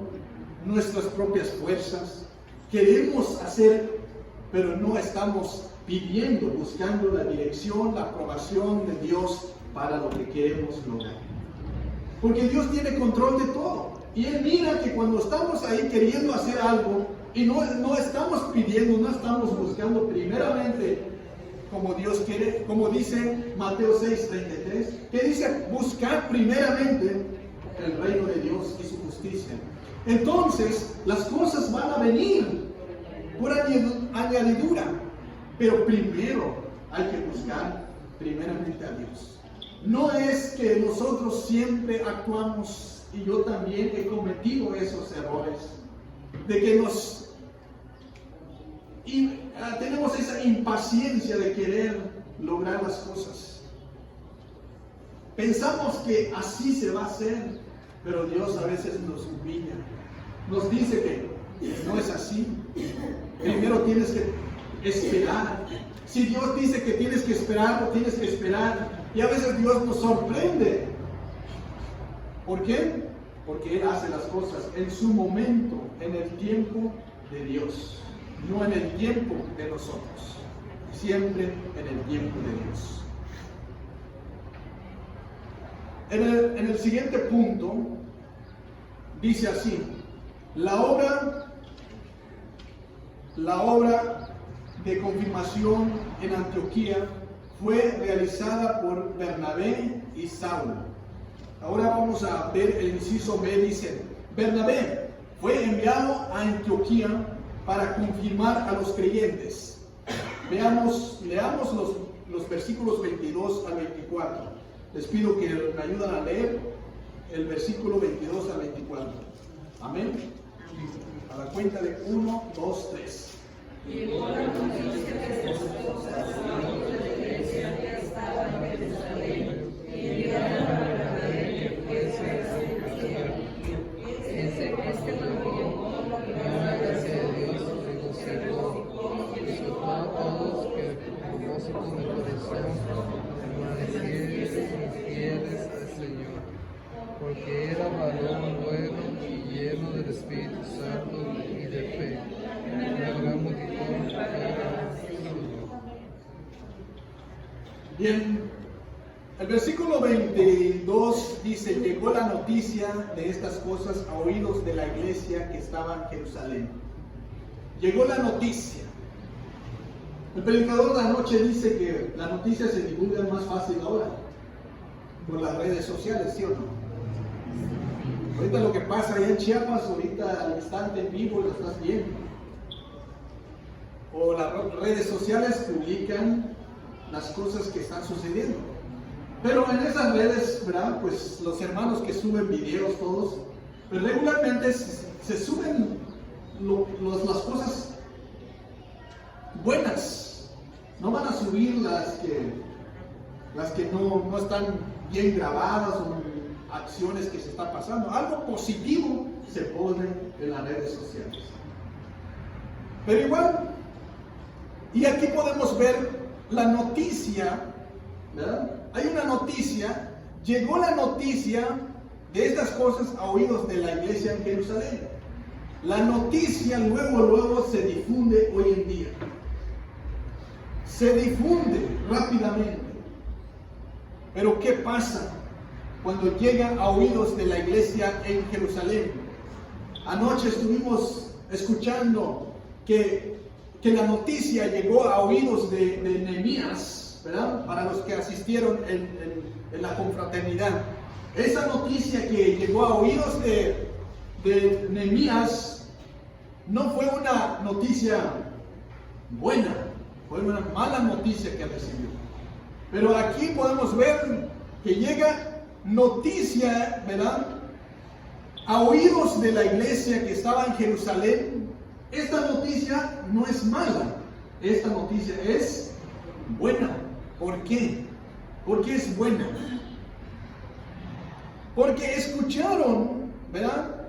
nuestras propias fuerzas. Queremos hacer, pero no estamos pidiendo, buscando la dirección, la aprobación de Dios para lo que queremos lograr. Porque Dios tiene control de todo. Y Él mira que cuando estamos ahí queriendo hacer algo y no estamos pidiendo, no estamos buscando primeramente como Dios quiere, como dice Mateo 6:33, que dice: buscar primeramente el reino de Dios y su justicia. Entonces las cosas van a venir por añadidura, pero primero hay que buscar primeramente a Dios. No es que nosotros siempre actuamos, y yo también he cometido esos errores, de que tenemos esa impaciencia de querer lograr las cosas. Pensamos que así se va a hacer, pero Dios a veces nos humilla, nos dice que no es así. Primero tienes que esperar. Si Dios dice que tienes que esperar, tienes que esperar. Y a veces Dios nos sorprende. ¿Por qué? Porque Él hace las cosas en su momento, en el tiempo de Dios, no en el tiempo de nosotros. Siempre en el tiempo de Dios. En el siguiente punto dice así: la obra de confirmación en Antioquía fue realizada por Bernabé y Saulo. Ahora vamos a ver el inciso B. Dice: Bernabé fue enviado a Antioquía para confirmar a los creyentes. Leamos los versículos 22 al 24. Les pido que me ayuden a leer el versículo 22 al 24. Amén. A la cuenta de 1, 2, 3. Llegó la noticia de estas cosas a los de la iglesia que estaban en Jerusalén y enviaron a Bernabé que fuese a Jerusalén. Este también, por la gracia de Dios, regocijó y exhortó a todos que con propósito de corazón permaneciesen fieles al Señor, porque era varón bueno y lleno del Espíritu Santo y de fe. Una gran multitud era al Señor. Bien, el versículo 22 dice: llegó la noticia de estas cosas a oídos de la iglesia que estaba en Jerusalén. Llegó la noticia. El predicador de la noche dice que la noticia se divulga más fácil ahora por las redes sociales, ¿sí o no? Ahorita lo que pasa allá en Chiapas, ahorita al instante en vivo lo estás viendo. O las redes sociales publican las cosas que están sucediendo. Pero en esas redes, ¿verdad? Pues los hermanos que suben videos todos, pues regularmente se suben las cosas buenas. No van a subir las que no están bien grabadas o acciones que se están pasando. Algo positivo se pone en las redes sociales. Pero igual, y aquí podemos ver la noticia, ¿verdad? Hay una noticia, llegó la noticia de estas cosas a oídos de la iglesia en Jerusalén. La noticia luego se difunde hoy en día. Se difunde rápidamente. Pero ¿qué pasa cuando llega a oídos de la iglesia en Jerusalén? Anoche estuvimos escuchando que la noticia llegó a oídos de Nehemías, ¿verdad? Para los que asistieron en la confraternidad. Esa noticia que llegó a oídos de Nehemías no fue una noticia buena, fue una mala noticia que recibió. Pero aquí podemos ver que llega noticia, ¿verdad?, a oídos de la iglesia que estaba en Jerusalén. Esta noticia no es mala, esta noticia es buena. ¿Por qué? ¿Por qué es buena? Porque escucharon, ¿verdad?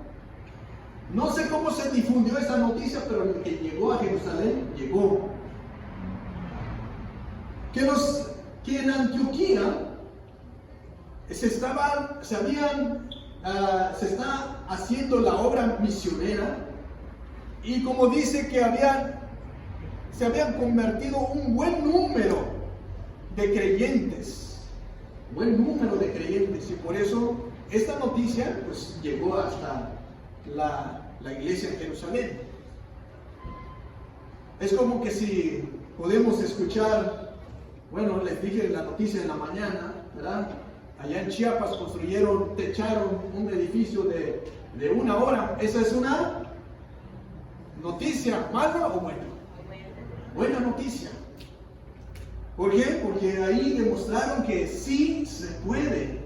No sé cómo se difundió esta noticia, pero el que llegó a Jerusalén, llegó. Que en Antioquía se está haciendo la obra misionera, y como dice que se habían convertido un buen número de creyentes, y por eso esta noticia pues llegó hasta la iglesia en Jerusalén. Es como que si podemos escuchar, bueno, les dije la noticia en la mañana, ¿verdad? Allá en Chiapas techaron un edificio de 1 hora. ¿Esa es una noticia mala o buena? Buena noticia. ¿Por qué? Porque ahí demostraron que sí se puede.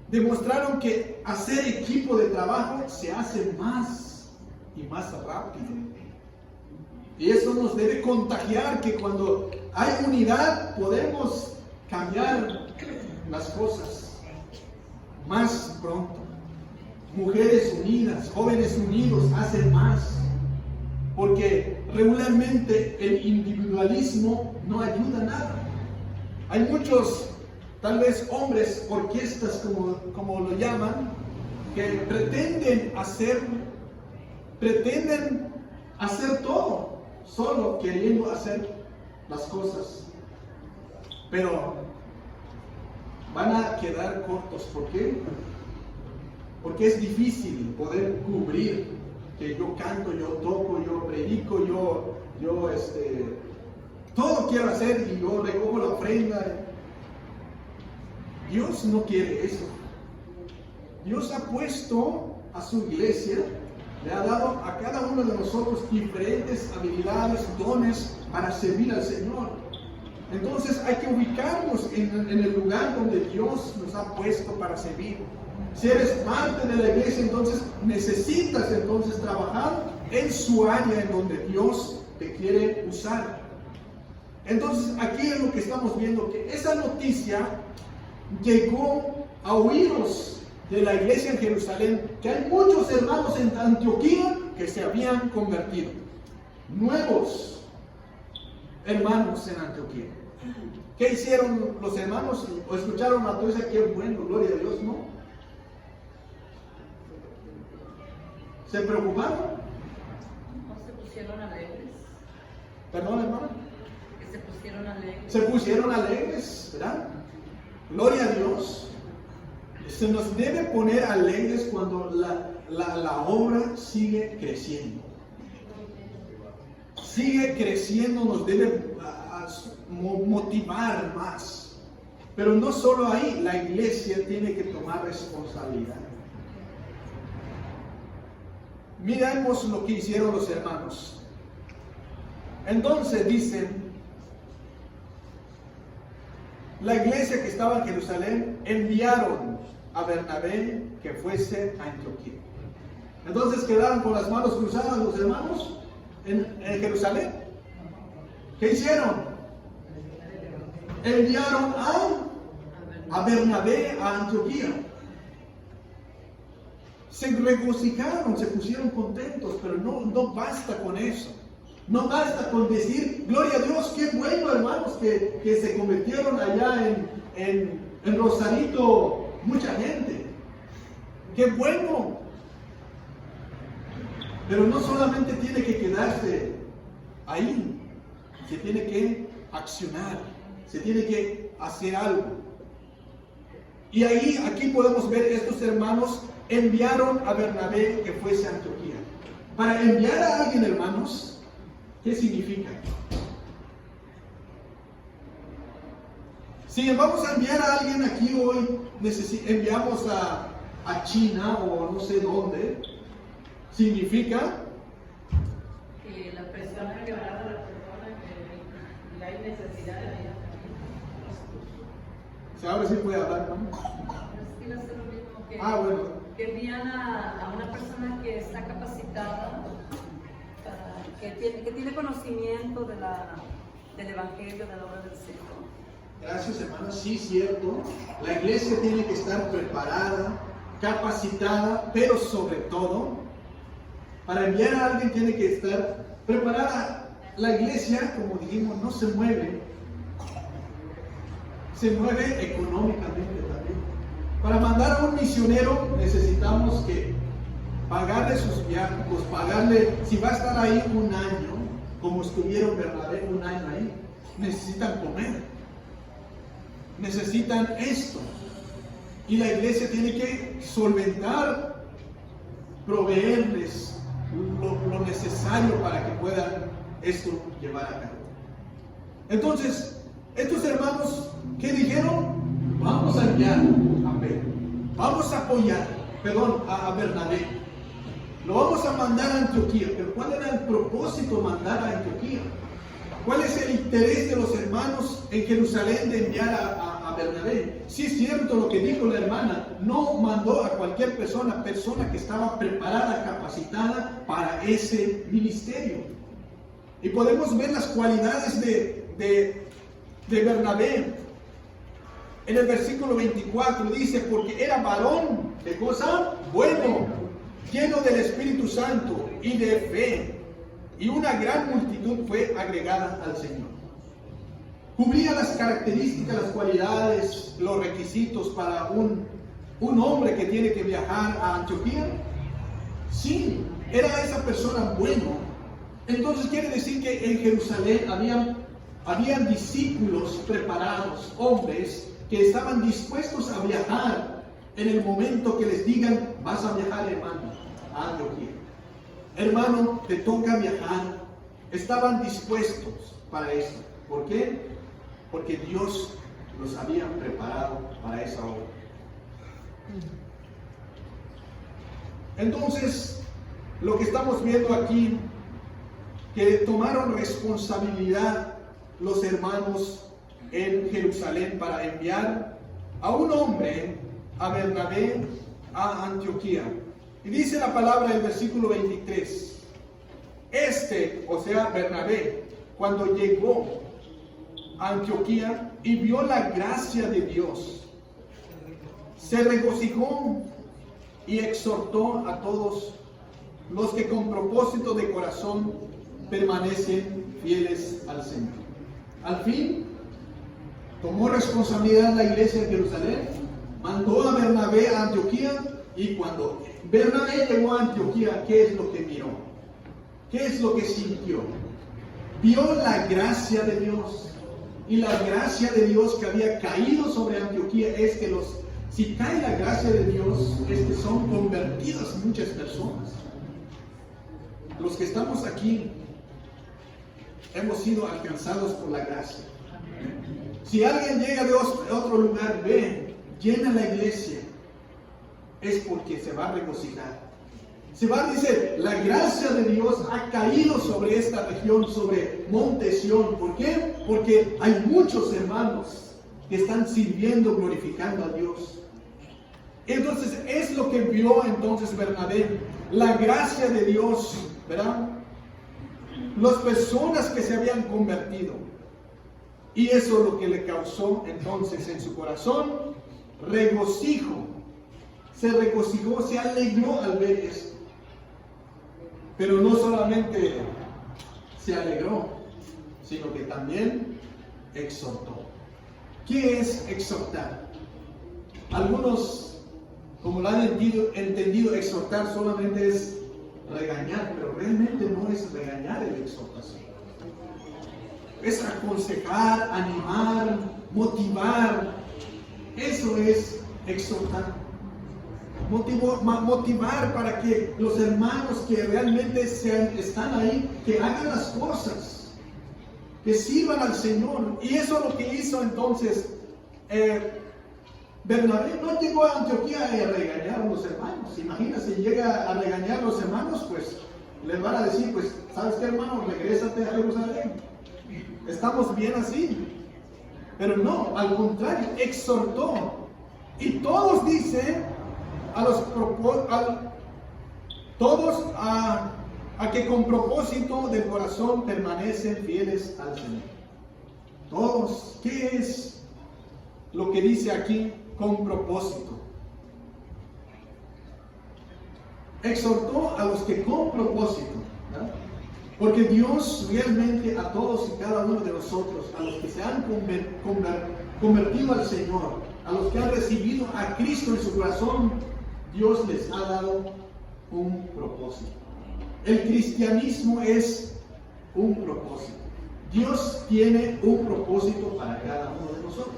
Demostraron que hacer equipo de trabajo se hace más y más rápido. Y eso nos debe contagiar, que cuando hay unidad podemos cambiar las cosas más pronto. Mujeres unidas, jóvenes unidos hacen más, porque regularmente el individualismo no ayuda a nada. Hay muchos, tal vez hombres, orquestas como lo llaman, que pretenden hacer todo, solo queriendo hacer las cosas, pero van a quedar cortos. ¿Por qué? Porque es difícil poder cubrir que yo canto, yo toco, yo predico, yo todo quiero hacer, y yo recojo la ofrenda. Dios no quiere eso. Dios ha puesto a su iglesia, le ha dado a cada uno de nosotros diferentes habilidades, dones para servir al Señor. Entonces hay que ubicarnos en el lugar donde Dios nos ha puesto para servir. Si eres parte de la iglesia, entonces necesitas entonces trabajar en su área en donde Dios te quiere usar. Entonces aquí es lo que estamos viendo, que esa noticia llegó a oídos de la iglesia en Jerusalén, que hay muchos hermanos en Antioquía que se habían convertido. Nuevos hermanos en Antioquía. ¿Qué hicieron los hermanos? ¿O escucharon a todos? Qué bueno, gloria a Dios, ¿no? ¿Se preocuparon? ¿No se pusieron alegres? ¿Perdón, hermano? Que se pusieron alegres. Se pusieron alegres, ¿verdad? Gloria a Dios. Se nos debe poner alegres cuando la obra sigue creciendo. Sigue creciendo, nos debe motivar más. Pero no solo ahí, la iglesia tiene que tomar responsabilidad. Miremos lo que hicieron los hermanos. Entonces dicen, la iglesia que estaba en Jerusalén enviaron a Bernabé que fuese a Antioquía. Entonces quedaron con las manos cruzadas los hermanos en Jerusalén. ¿Qué hicieron? Enviaron a Bernabé a Antioquía. Se regocijaron, se pusieron contentos, pero no basta con eso. No basta con decir, gloria a Dios, qué bueno, hermanos, que se convirtieron allá en Rosarito, mucha gente. Qué bueno. Pero no solamente tiene que quedarse ahí, se tiene que accionar, se tiene que hacer algo. Y aquí podemos ver estos hermanos enviaron a Bernabé que fuese a Antioquía. Para enviar a alguien, hermanos, ¿qué significa? Si vamos a enviar a alguien aquí hoy, enviamos a China o no sé dónde, significa Que la persona que va a la persona que hay necesidad de ella. ahora sí puede hablar, ¿no? Es que iba a ser lo mismo que, Bueno. que envían a una persona que está capacitada, que tiene conocimiento del Evangelio, de la obra del Señor. Gracias, hermano. Sí, cierto. La iglesia tiene que estar preparada, capacitada, pero sobre todo, para enviar a alguien tiene que estar preparada. La iglesia, como dijimos, no se mueve. Se mueve económicamente también. Para mandar a un misionero necesitamos que pagarle sus viajes, pagarle, si va a estar ahí un año, como estuvieron Bernabé un año ahí, necesitan comer. Necesitan esto. Y la iglesia tiene que solventar, proveerles lo necesario para que puedan esto llevar a cabo. Entonces, estos hermanos, ¿qué dijeron? Vamos a enviar a Pedro, vamos a apoyar, a Bernabé, lo vamos a mandar a Antioquía. Pero ¿cuál era el propósito de mandar a Antioquía? ¿Cuál es el interés de los hermanos en Jerusalén de enviar a Bernabé? Sí es cierto lo que dijo la hermana, no mandó a cualquier persona que estaba preparada, capacitada para ese ministerio. Y podemos ver las cualidades de Bernabé. En el versículo 24 dice, porque era varón de cosa bueno, lleno del Espíritu Santo y de fe, y una gran multitud fue agregada al Señor. Cubría las características, las cualidades, los requisitos para un hombre que tiene que viajar a Antioquía. Sí, era esa persona bueno. Entonces quiere decir que en Jerusalén habían discípulos preparados, hombres que estaban dispuestos a viajar en el momento que les digan, vas a viajar, hermano, a Antioquía. Hermano, te toca viajar. Estaban dispuestos para eso. ¿Por qué? Porque Dios los había preparado para esa obra. Entonces, lo que estamos viendo aquí, que tomaron responsabilidad los hermanos en Jerusalén para enviar a un hombre, a Bernabé, a Antioquía. Y dice la palabra en el versículo 23, o sea, Bernabé, cuando llegó a Antioquía y vio la gracia de Dios, se regocijó y exhortó a todos los que con propósito de corazón permanecen fieles al Señor. Al fin, tomó responsabilidad la iglesia de Jerusalén, mandó a Bernabé a Antioquía, y cuando Bernabé llegó a Antioquía, ¿qué es lo que miró? ¿Qué es lo que sintió? Vio la gracia de Dios. Y la gracia de Dios que había caído sobre Antioquía es que si cae la gracia de Dios, es que son convertidas muchas personas. Los que estamos aquí hemos sido alcanzados por la gracia. Si alguien llega de otro lugar, ve, llena la iglesia, es porque se va a regocijar. Se va a decir, la gracia de Dios ha caído sobre esta región, sobre Monte Sión. ¿Por qué? Porque hay muchos hermanos que están sirviendo, glorificando a Dios. Entonces, es lo que vio entonces Bernabé, la gracia de Dios, ¿verdad? Las personas que se habían convertido. Y eso es lo que le causó entonces en su corazón regocijo. Se regocijó, se alegró al ver esto. Pero no solamente se alegró, sino que también exhortó. ¿Qué es exhortar? Algunos, como lo han entendido, exhortar solamente es regañar, pero realmente no es regañar el exhortación. Es aconsejar, animar, motivar. Eso es exhortar. Motivar para que los hermanos que realmente están ahí, que hagan las cosas, que sirvan al Señor. Y eso es lo que hizo entonces Bernabé. No llegó a Antioquía a regañar a los hermanos. Imagínate, si llega a regañar a los hermanos, pues les van a decir, pues, ¿sabes qué, hermano? Regrésate a Jerusalén. Estamos bien así. Pero no, al contrario, exhortó. Y todos dicen a que con propósito del corazón permanecen fieles al Señor. Todos, ¿qué es lo que dice aquí con propósito? Exhortó a los que con propósito, ¿verdad? Porque Dios realmente a todos y cada uno de nosotros, a los que se han convertido al Señor, a los que han recibido a Cristo en su corazón, Dios les ha dado un propósito. El cristianismo es un propósito. Dios tiene un propósito para cada uno de nosotros.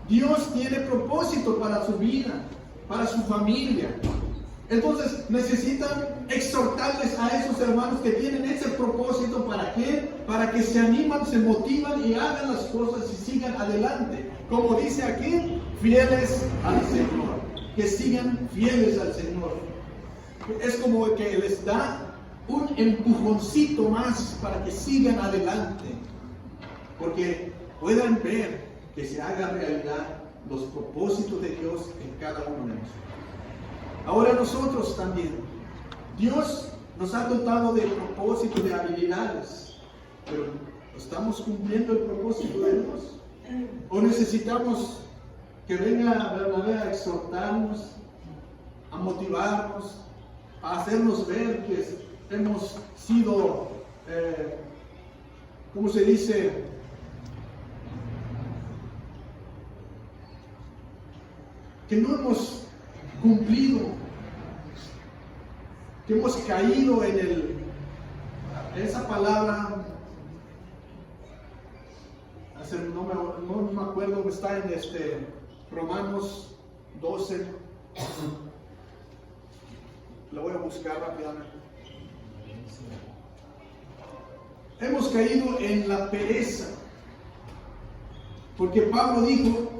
Dios tiene propósito para su vida, para su familia. Entonces necesitan exhortarles a esos hermanos que tienen ese propósito. ¿Para qué? Para que se animan, se motivan y hagan las cosas y sigan adelante. Como dice aquí, fieles al Señor. Que sigan fieles al Señor. Es como que les da un empujoncito más para que sigan adelante. Porque puedan ver que se haga realidad los propósitos de Dios en cada uno de nosotros. Ahora nosotros también. Dios nos ha dotado de propósitos, de habilidades. Pero ¿estamos cumpliendo el propósito de Dios? ¿O necesitamos que venga Bernabé a exhortarnos, a motivarnos, a hacernos ver que hemos sido, ¿cómo se dice? Que no hemos cumplido, que hemos caído en esa palabra. No me acuerdo, está en Romanos 12. Lo voy a buscar rápidamente. Hemos caído en la pereza. Porque Pablo dijo,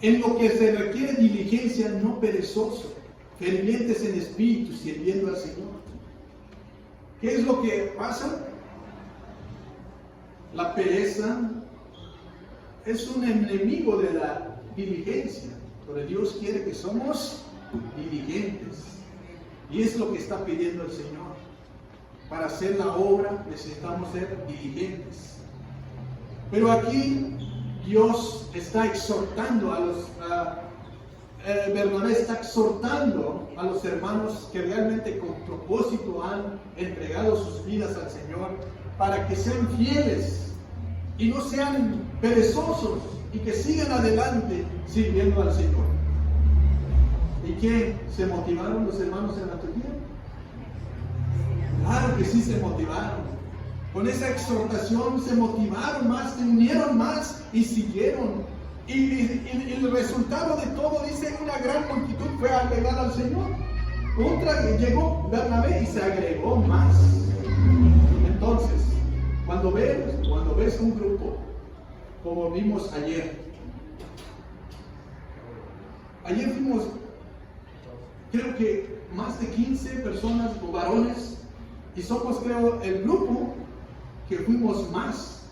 en lo que se requiere diligencia, no perezoso, fervientes en espíritu, sirviendo al Señor. ¿Qué es lo que pasa? La pereza es un enemigo de la diligencia, pero Dios quiere que somos diligentes. Y es lo que está pidiendo el Señor. Para hacer la obra necesitamos ser diligentes. Pero aquí Dios está exhortando a los... Bernabé está exhortando a los hermanos que realmente con propósito han entregado sus vidas al Señor para que sean fieles y no sean perezosos y que sigan adelante sirviendo al Señor. ¿Y qué? ¿Se motivaron los hermanos en Antioquía? Claro que sí se motivaron. Con esa exhortación se motivaron más, se unieron más y siguieron. Y el resultado de todo, dice, una gran multitud fue agregada al Señor. Llegó Bernabé y se agregó más. Entonces, cuando ves un grupo, como vimos ayer fuimos, creo que más de 15 personas o varones, y somos, creo, el grupo que fuimos más,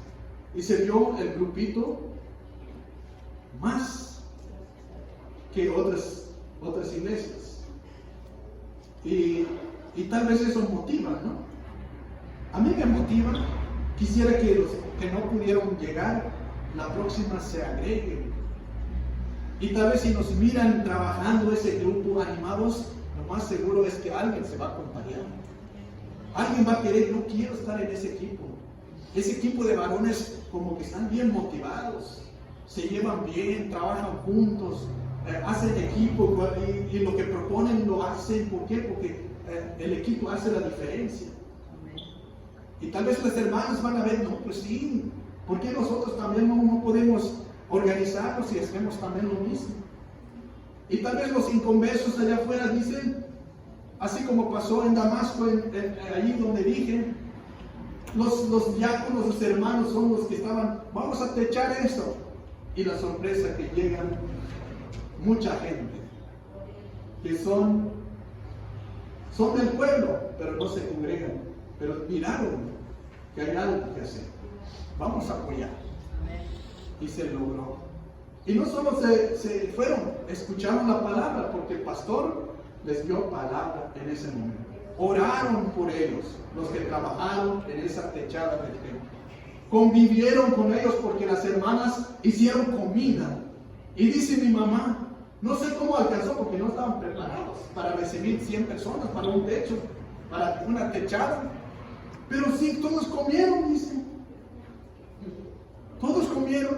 y se vio el grupito más que otras iglesias. Y tal vez eso motiva, ¿no? A mí me motiva. Quisiera que los que no pudieron llegar, la próxima se agreguen. Y tal vez si nos miran trabajando ese grupo animados, lo más seguro es que alguien se va a contagiar. Alguien va a querer, no quiero estar en ese equipo. Ese equipo de varones como que están bien motivados. Se llevan bien, trabajan juntos, hacen equipo y lo que proponen lo hacen. ¿Por qué? Porque el equipo hace la diferencia. Y tal vez las hermanas van a ver, no, pues sí, ¿por qué nosotros también no podemos organizarnos y hacemos también lo mismo? Y tal vez los inconversos allá afuera dicen, así como pasó en Damasco, allí donde dije, los diáconos, los hermanos son los que estaban, vamos a techar eso. Y la sorpresa que llegan mucha gente que son del pueblo, pero no se congregan, pero miraron que hay algo que hacer. Vamos a apoyar. Y se logró. Y no solo se fueron, escucharon la palabra, porque el pastor les dio palabra en ese momento. Oraron por ellos, los que trabajaron en esa techada del templo. Convivieron con ellos porque las hermanas hicieron comida. Y dice mi mamá, no sé cómo alcanzó porque no estaban preparados para recibir 100 personas, para un techo, para una techada. Pero sí, todos comieron, dice. Todos comieron.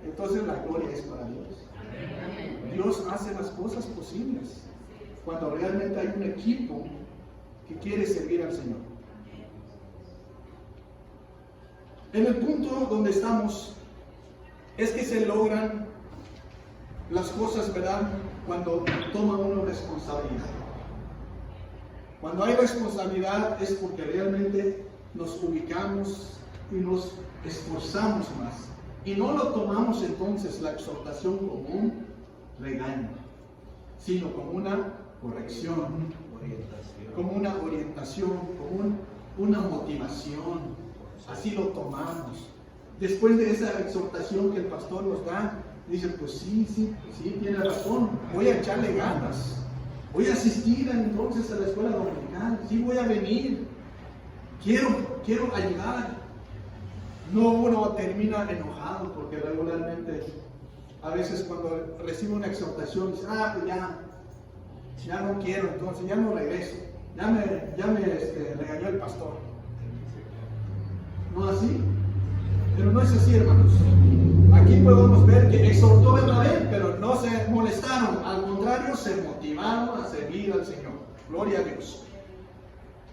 Entonces la gloria es para Dios. Dios hace las cosas posibles cuando realmente hay un equipo que quiere servir al Señor. En el punto donde estamos es que se logran las cosas, ¿verdad? Cuando toma uno responsabilidad. Cuando hay responsabilidad es porque realmente nos ubicamos y nos esforzamos más. Y no lo tomamos entonces la exhortación como un regaño, sino como una corrección, como una orientación, como una motivación. Así lo tomamos. Después de esa exhortación que el pastor nos da, dice, pues sí, tiene razón, voy a echarle ganas. Voy a asistir entonces a la escuela dominical, sí voy a venir. Quiero ayudar. No uno termina enojado porque regularmente a veces cuando recibe una exhortación dice, pues ya no quiero, entonces ya no regreso. Ya me regañó el pastor. ¿No así? Pero no es así, hermanos. Aquí podemos ver que exhortó Bernabé, pero no se molestaron. Al contrario, se motivaron a servir al Señor. Gloria a Dios.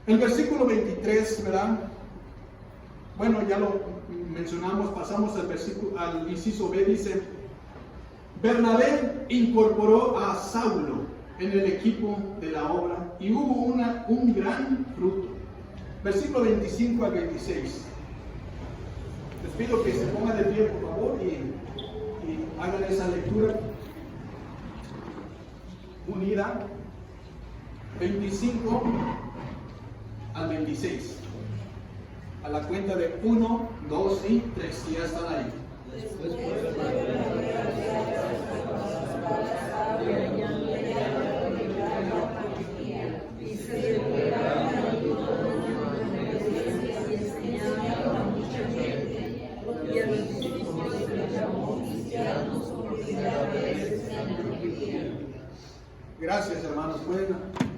El versículo 23, ¿verdad? Bueno, ya lo mencionamos, pasamos al inciso B, dice, Bernabé incorporó a Saulo en el equipo de la obra y hubo un gran fruto. Versículo 25 al 26. Les pido que se pongan de pie, por favor, y hagan esa lectura unida. 25 al 26. A la cuenta de 1, 2 y 3, si ya están ahí. Gracias, hermanos. Pueden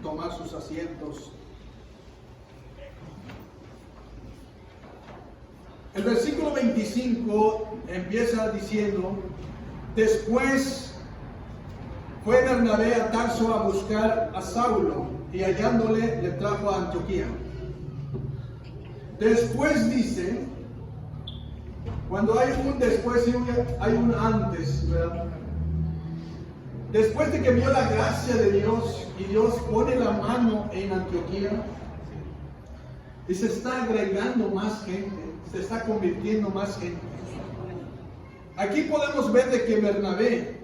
tomar sus asientos. El versículo 25 empieza diciendo: después fue Bernabé a Tarso a buscar a Saulo, y hallándole le trajo a Antioquía. Después dice, cuando hay un después hay un antes, ¿verdad? Después de que vio la gracia de Dios y Dios pone la mano en Antioquía y se está agregando más gente, se está convirtiendo más gente. Aquí podemos ver de que Bernabé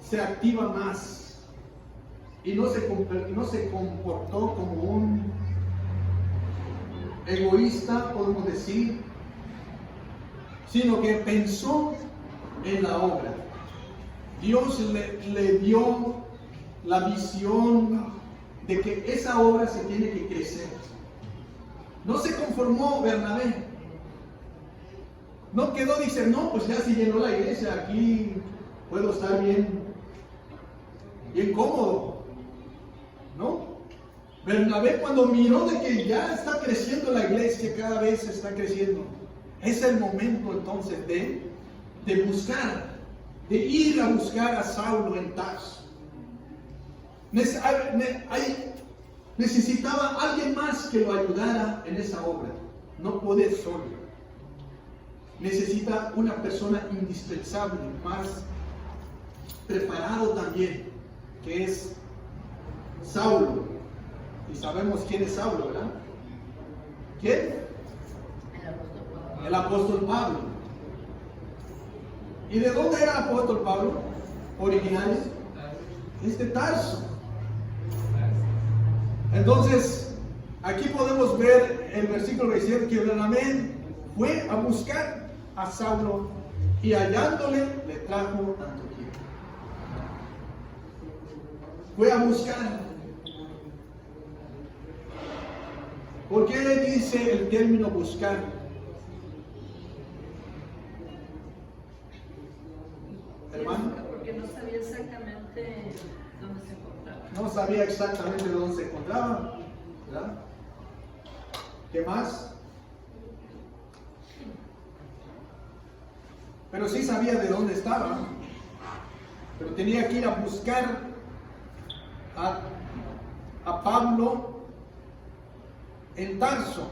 se activa más y no se comportó como un egoísta, podemos decir, sino que pensó en la obra. Dios le dio la visión de que esa obra se tiene que crecer. No se conformó Bernabé. No quedó, dice, no, pues ya se llenó la iglesia, aquí puedo estar bien cómodo. ¿No? Bernabé, cuando miró de que ya está creciendo la iglesia, cada vez está creciendo, es el momento entonces de buscar, de ir a buscar a Saulo en Tarso. Necesitaba alguien más que lo ayudara en esa obra. No puede solo. Necesita una persona indispensable, más preparado también, que es Saulo. Y sabemos quién es Saulo, ¿verdad? ¿Quién? El apóstol Pablo. ¿Y de dónde era el apóstol Pablo? Original es de Tarso. Entonces, aquí podemos ver el versículo 27 que Bernabé fue a buscar a Saulo y hallándole le trajo a Antioquía. Fue a buscar. ¿Por qué dice el término buscar? Hermano. Porque no sabía exactamente dónde se encontraba. No sabía exactamente dónde se encontraba, ¿verdad? ¿Qué más? Pero sí sabía de dónde estaba. Pero tenía que ir a buscar a Pablo en Tarso.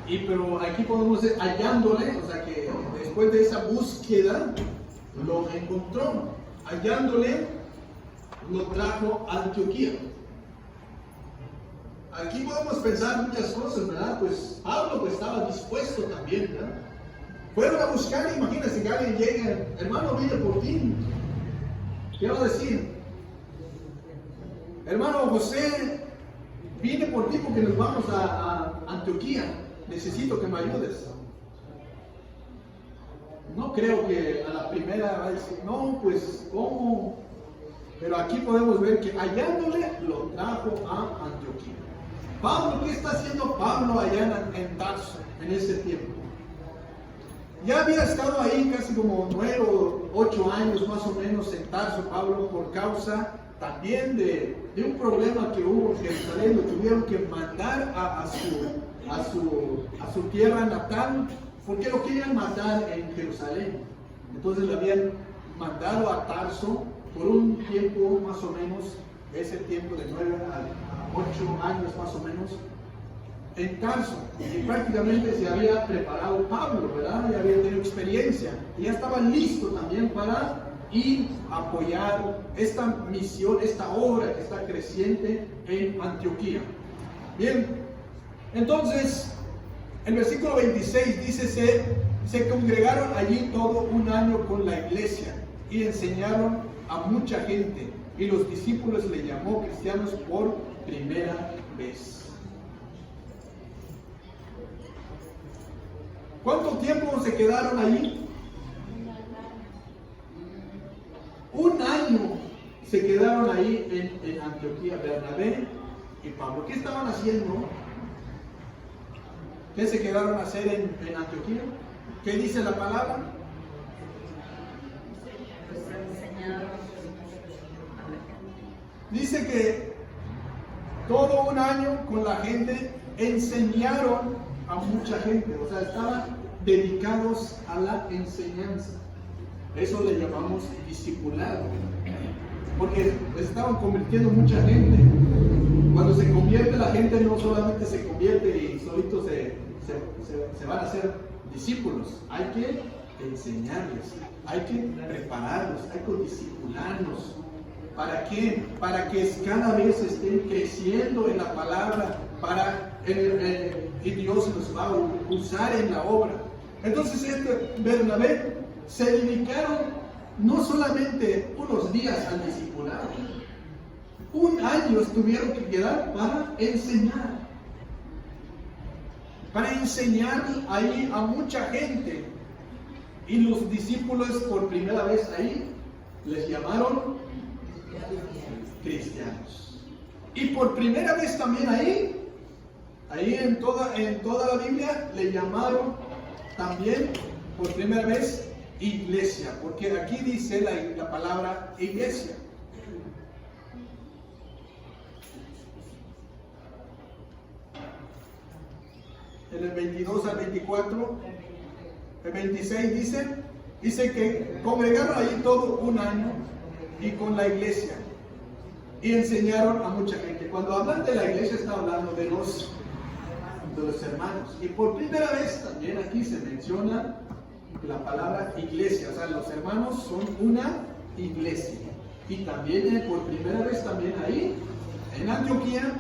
Pero aquí podemos decir hallándole, o sea que después de esa búsqueda lo encontró. Hallándole lo trajo a Antioquía. Aquí podemos pensar muchas cosas, ¿verdad? Pues Pablo pues estaba dispuesto también, ¿verdad? Fueron a buscar, imagínense que alguien llega, hermano, vine por ti. ¿Qué va a decir? Hermano José, vine por ti porque nos vamos a Antioquía. Necesito que me ayudes. No creo que a la primera va a decir, no, pues, ¿cómo? Pero aquí podemos ver que hallándole lo trajo a Antioquía. Pablo, ¿qué está haciendo Pablo allá en Tarso en ese tiempo? Ya había estado ahí casi como 9 o 8 años más o menos en Tarso, Pablo, por causa también de un problema que hubo en Jerusalén. Lo tuvieron que mandar a su tierra natal porque lo querían matar en Jerusalén. Entonces le habían mandado a Tarso por un tiempo más o menos, ese tiempo de 9 a 8 años más o menos, en Tarso. Y prácticamente se había preparado Pablo, ¿verdad? Ya había tenido experiencia. Y ya estaba listo también para ir a apoyar esta misión, esta obra que está creciente en Antioquía. Bien, entonces, el versículo 26 dice, se congregaron allí todo un año con la iglesia y enseñaron a mucha gente, y los discípulos le llamó cristianos por primera vez. ¿Cuánto tiempo se quedaron allí? Un año se quedaron ahí en Antioquía, Bernabé y Pablo. ¿Qué estaban haciendo? ¿Qué se quedaron a hacer en Antioquía? ¿Qué dice la palabra? Pues enseñaron. Dice que todo un año con la gente enseñaron a mucha gente, o sea, estaban dedicados a la enseñanza. Eso le llamamos discipulado, porque estaban convirtiendo mucha gente. Cuando se convierte la gente, no solamente se convierte y solitos se van a hacer discípulos, hay que enseñarles, hay que prepararlos, hay que discipularlos. ¿Para qué? Para que cada vez estén creciendo en la palabra, y Dios los va a usar en la obra. Entonces Bernabé se dedicaron no solamente unos días al discipulado, un año tuvieron que quedar para enseñar ahí a mucha gente. Y los discípulos por primera vez ahí les llamaron cristianos. Y por primera vez también ahí en toda la Biblia le llamaron también por primera vez iglesia, porque aquí dice la palabra iglesia. En el 22 al 24, el 26 dice que congregaron ahí todo un año y con la iglesia y enseñaron a mucha gente. Cuando hablan de la iglesia está hablando de los hermanos, y por primera vez también aquí se menciona la palabra iglesia, o sea, los hermanos son una iglesia. Y también por primera vez también ahí en Antioquía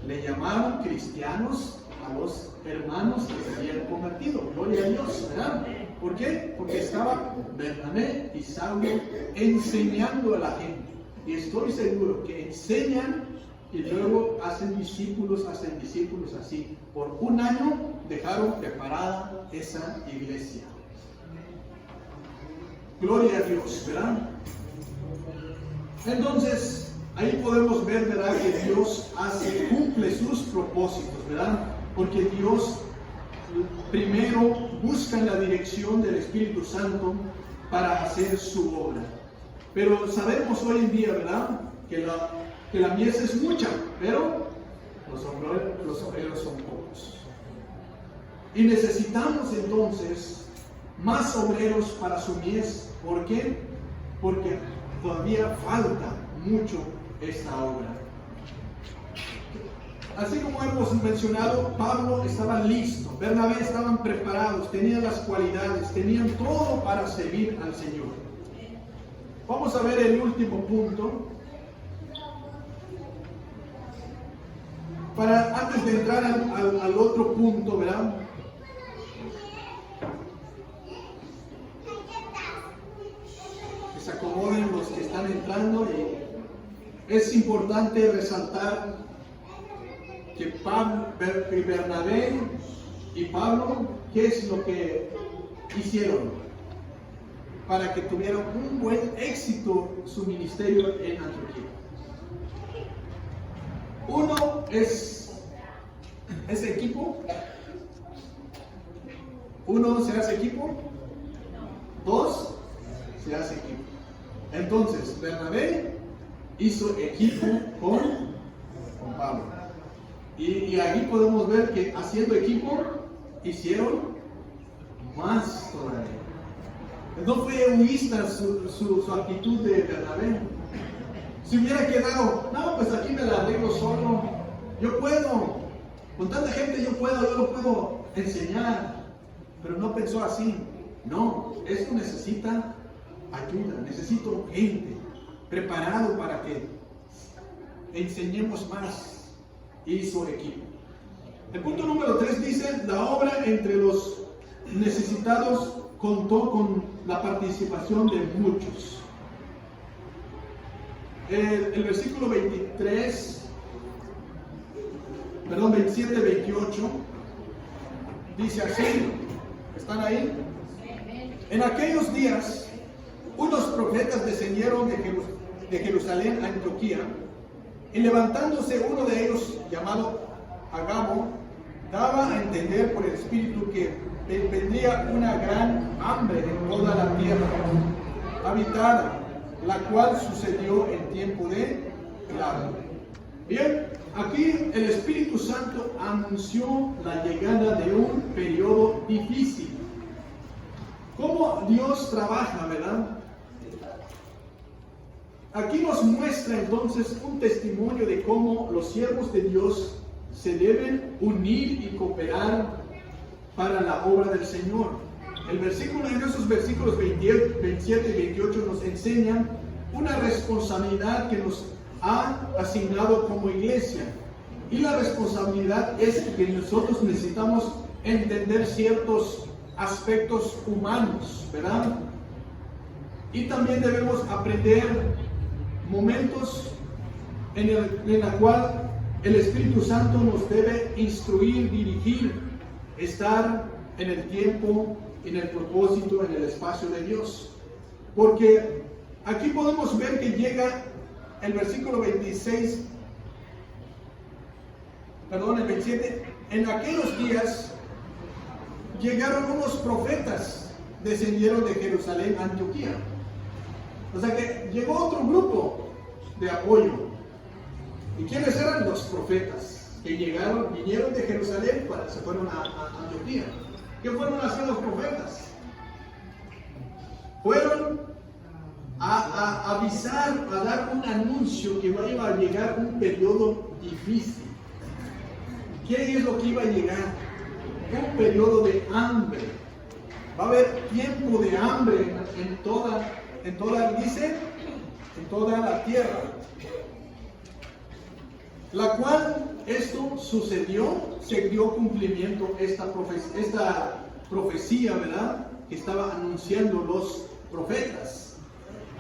le llamaron cristianos a los hermanos que se habían convertido. Gloria a Dios, ¿verdad? ¿Por qué? Porque estaba Bernabé y Saulo enseñando a la gente. Y estoy seguro que enseñan y luego hacen discípulos así. Por un año dejaron preparada esa iglesia. Gloria a Dios, ¿verdad? Entonces, ahí podemos ver, ¿verdad?, que Dios cumple sus propósitos, ¿verdad? Porque Dios primero busca la dirección del Espíritu Santo para hacer su obra. Pero sabemos hoy en día, ¿verdad?, que la mies es mucha, pero los obreros son pocos. Y necesitamos entonces más obreros para su mies. ¿Por qué? Porque todavía falta mucho esta obra. Así como hemos mencionado, Pablo estaba listo, Bernabé estaban preparados, tenían las cualidades, tenían todo para servir al Señor. Vamos a ver el último punto. Antes de entrar al otro punto, ¿verdad? Que se acomoden los que están entrando. Y es importante resaltar que Bernabé y Pablo, ¿qué es lo que hicieron para que tuvieran un buen éxito su ministerio en Antioquía? Uno es equipo. Uno se hace equipo. Dos se hace equipo. Entonces, Bernabé hizo equipo con Pablo. Y aquí podemos ver que haciendo equipo hicieron más todavía. No fue egoísta su actitud de Bernabé. Si hubiera quedado, no, pues aquí me la arreglo solo, yo puedo, con tanta gente yo lo puedo enseñar, pero no pensó así. No, esto necesita ayuda, necesito gente preparado para que enseñemos más. Hizo equipo. El punto número 3 dice, la obra entre los necesitados contó con la participación de muchos. El versículo 27, 28 dice así, ¿Están ahí? En aquellos días, unos profetas descendieron de Jerusalén a Antioquía, y levantándose uno de ellos, llamado Agabo, daba a entender por el Espíritu que vendría una gran hambre en toda la tierra habitada, la cual sucedió en tiempo de Claudio. Bien, aquí el Espíritu Santo anunció la llegada de un periodo difícil. ¿Cómo Dios trabaja, verdad? Aquí nos muestra entonces un testimonio de cómo los siervos de Dios se deben unir y cooperar para la obra del Señor. En esos versículos 27 y 28 nos enseñan una responsabilidad que nos ha asignado como iglesia. Y la responsabilidad es que nosotros necesitamos entender ciertos aspectos humanos, ¿verdad? Y también debemos aprender momentos en la cual el Espíritu Santo nos debe instruir, dirigir, estar en el tiempo, en el propósito, en el espacio de Dios. Porque aquí podemos ver que llega el versículo 27, en aquellos días llegaron unos profetas, descendieron de Jerusalén a Antioquía. O sea que llegó otro grupo de apoyo. ¿Y quiénes eran los profetas? Que vinieron de Jerusalén, se fueron a Antioquía. ¿Qué fueron haciendo los profetas? Fueron a avisar, a dar un anuncio que iba a llegar un periodo difícil. ¿Qué es lo que iba a llegar? Un periodo de hambre. Va a haber tiempo de hambre en toda la tierra. La cual esto sucedió, se dio cumplimiento esta profecía, ¿verdad? Que estaba anunciando los profetas.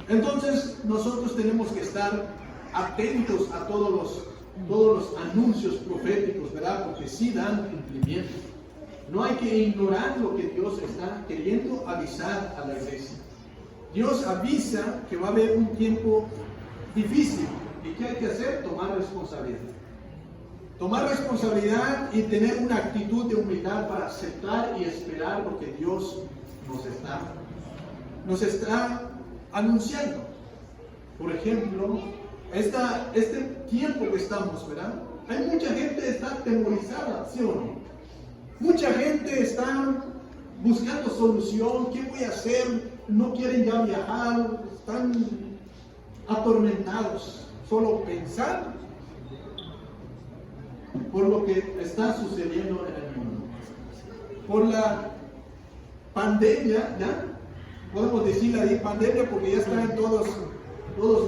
Entonces nosotros tenemos que estar atentos a todos los anuncios proféticos, ¿verdad? Porque sí dan cumplimiento. No hay que ignorar lo que Dios está queriendo avisar a la iglesia. Dios avisa que va a haber un tiempo difícil. ¿Y qué hay que hacer? Tomar responsabilidad. Tomar responsabilidad y tener una actitud de humildad para aceptar y esperar lo que Dios nos está anunciando. Por ejemplo, este tiempo que estamos, ¿verdad? Hay mucha gente que está atemorizada, ¿sí o no? Mucha gente está buscando solución. ¿Qué voy a hacer? No quieren ya viajar, están atormentados. Solo pensar por lo que está sucediendo en el mundo. Por la pandemia, ¿ya? Podemos decirle ahí pandemia porque ya está en todos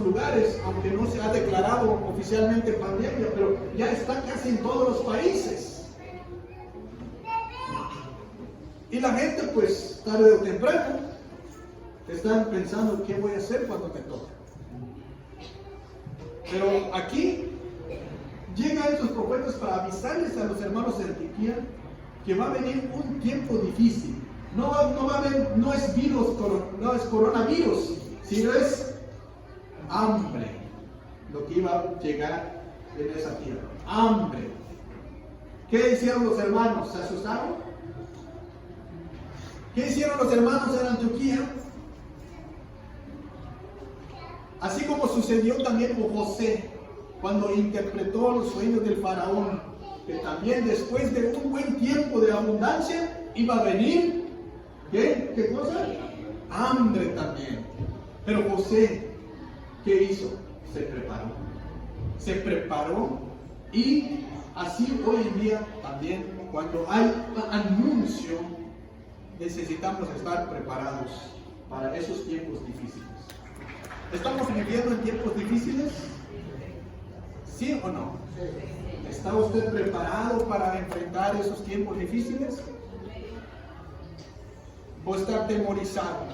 lugares, aunque no se ha declarado oficialmente pandemia, pero ya está casi en todos los países. Y la gente, pues, tarde o temprano, están pensando qué voy a hacer cuando me toque. Pero aquí llegan estos profetas para avisarles a los hermanos de Antioquía que va a venir un tiempo difícil. No es virus, no es coronavirus, sino es hambre lo que iba a llegar en esa tierra. Hambre. ¿Qué hicieron los hermanos? ¿Se asustaron? ¿Qué hicieron los hermanos en Antioquía? Así como sucedió también con José, cuando interpretó los sueños del faraón, que también después de un buen tiempo de abundancia iba a venir, ¿qué cosa? Hambre también. Pero José, ¿qué hizo? Se preparó y así hoy en día también, cuando hay anuncio, necesitamos estar preparados para esos tiempos difíciles. ¿Estamos viviendo en tiempos difíciles? ¿Sí o no? ¿Está usted preparado para enfrentar esos tiempos difíciles? ¿O está atemorizado?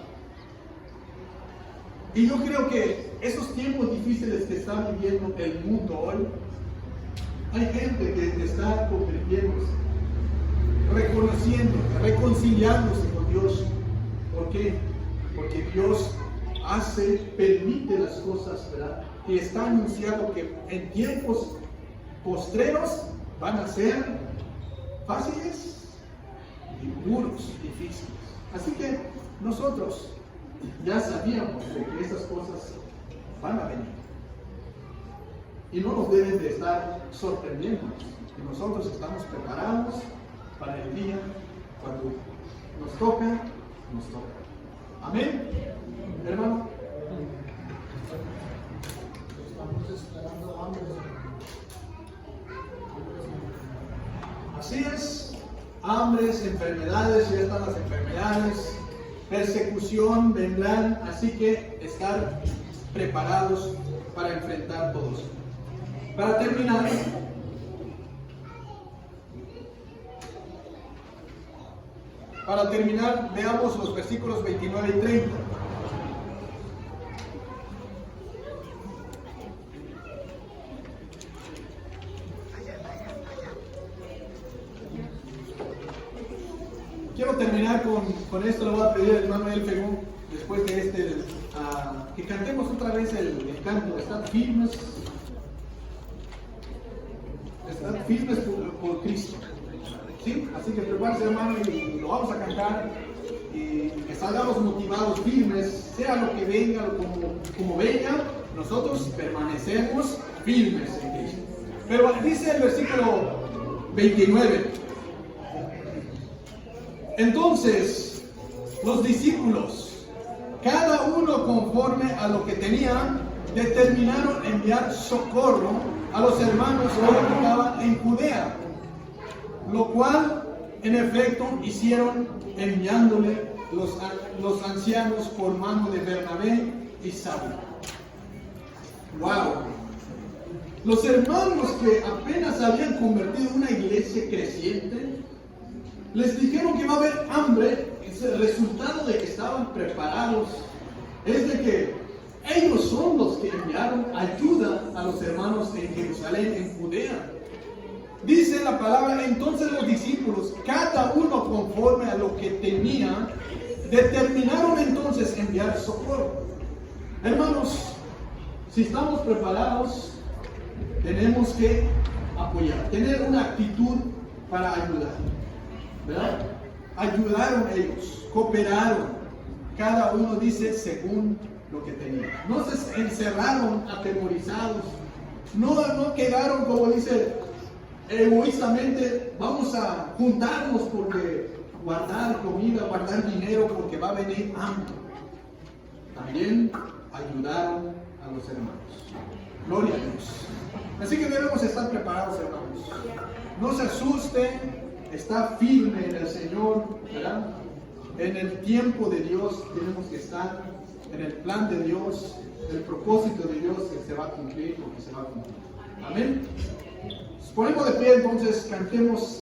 Y yo creo que esos tiempos difíciles que está viviendo el mundo hoy, hay gente que está convirtiéndose reconociendo, reconciliándose con Dios. ¿Por qué? Porque Dios permite las cosas, ¿verdad? Y está anunciado que en tiempos postreros van a ser fáciles y duros, difíciles. Así que nosotros ya sabíamos de que esas cosas van a venir. Y no nos deben de estar sorprendiendo. Que nosotros estamos preparados para el día cuando nos toca, nos toca. Amén, hermano. Estamos esperando hambre. Así es, hambres, enfermedades, ya están las enfermedades, persecución vendrán, así que estar preparados para enfrentar todo eso. Para terminar, veamos los versículos 29 y 30. Quiero terminar con esto. Le voy a pedir al hermano Elfegún, después de que cantemos otra vez el canto. Estad firmes por Cristo. ¿Sí? Así que prepárese, hermano, y lo vamos a cantar. Y que salgamos motivados, firmes, sea lo que venga, como venga, nosotros permanecemos firmes en Cristo. Pero dice el versículo 29. Entonces, los discípulos, cada uno conforme a lo que tenían, determinaron enviar socorro a los hermanos que estaban en Judea, lo cual en efecto hicieron, enviándole los ancianos por mano de Bernabé y Saulo. ¡Wow! Los hermanos que apenas habían convertido en una iglesia creciente, les dijeron que va a haber hambre. El resultado de que estaban preparados es de que ellos son los que enviaron ayuda a los hermanos en Jerusalén, en Judea. Dice la palabra, entonces los discípulos, cada uno conforme a lo que tenía, determinaron entonces enviar socorro. Hermanos, si estamos preparados, tenemos que apoyar, tener una actitud para ayudar, ¿verdad? Ayudaron ellos, cooperaron, cada uno dice según lo que tenía. No se encerraron atemorizados, no quedaron, como dice, egoístamente, vamos a juntarnos porque guardar comida, guardar dinero porque va a venir hambre. También ayudaron a los hermanos. Gloria a Dios. Así que debemos estar preparados, hermanos. No se asusten. Está firme en el Señor, ¿verdad? En el tiempo de Dios tenemos que estar, en el plan de Dios, el propósito de Dios que se va a cumplir, porque se va a cumplir. Amén. Nos ponemos de pie, entonces cantemos.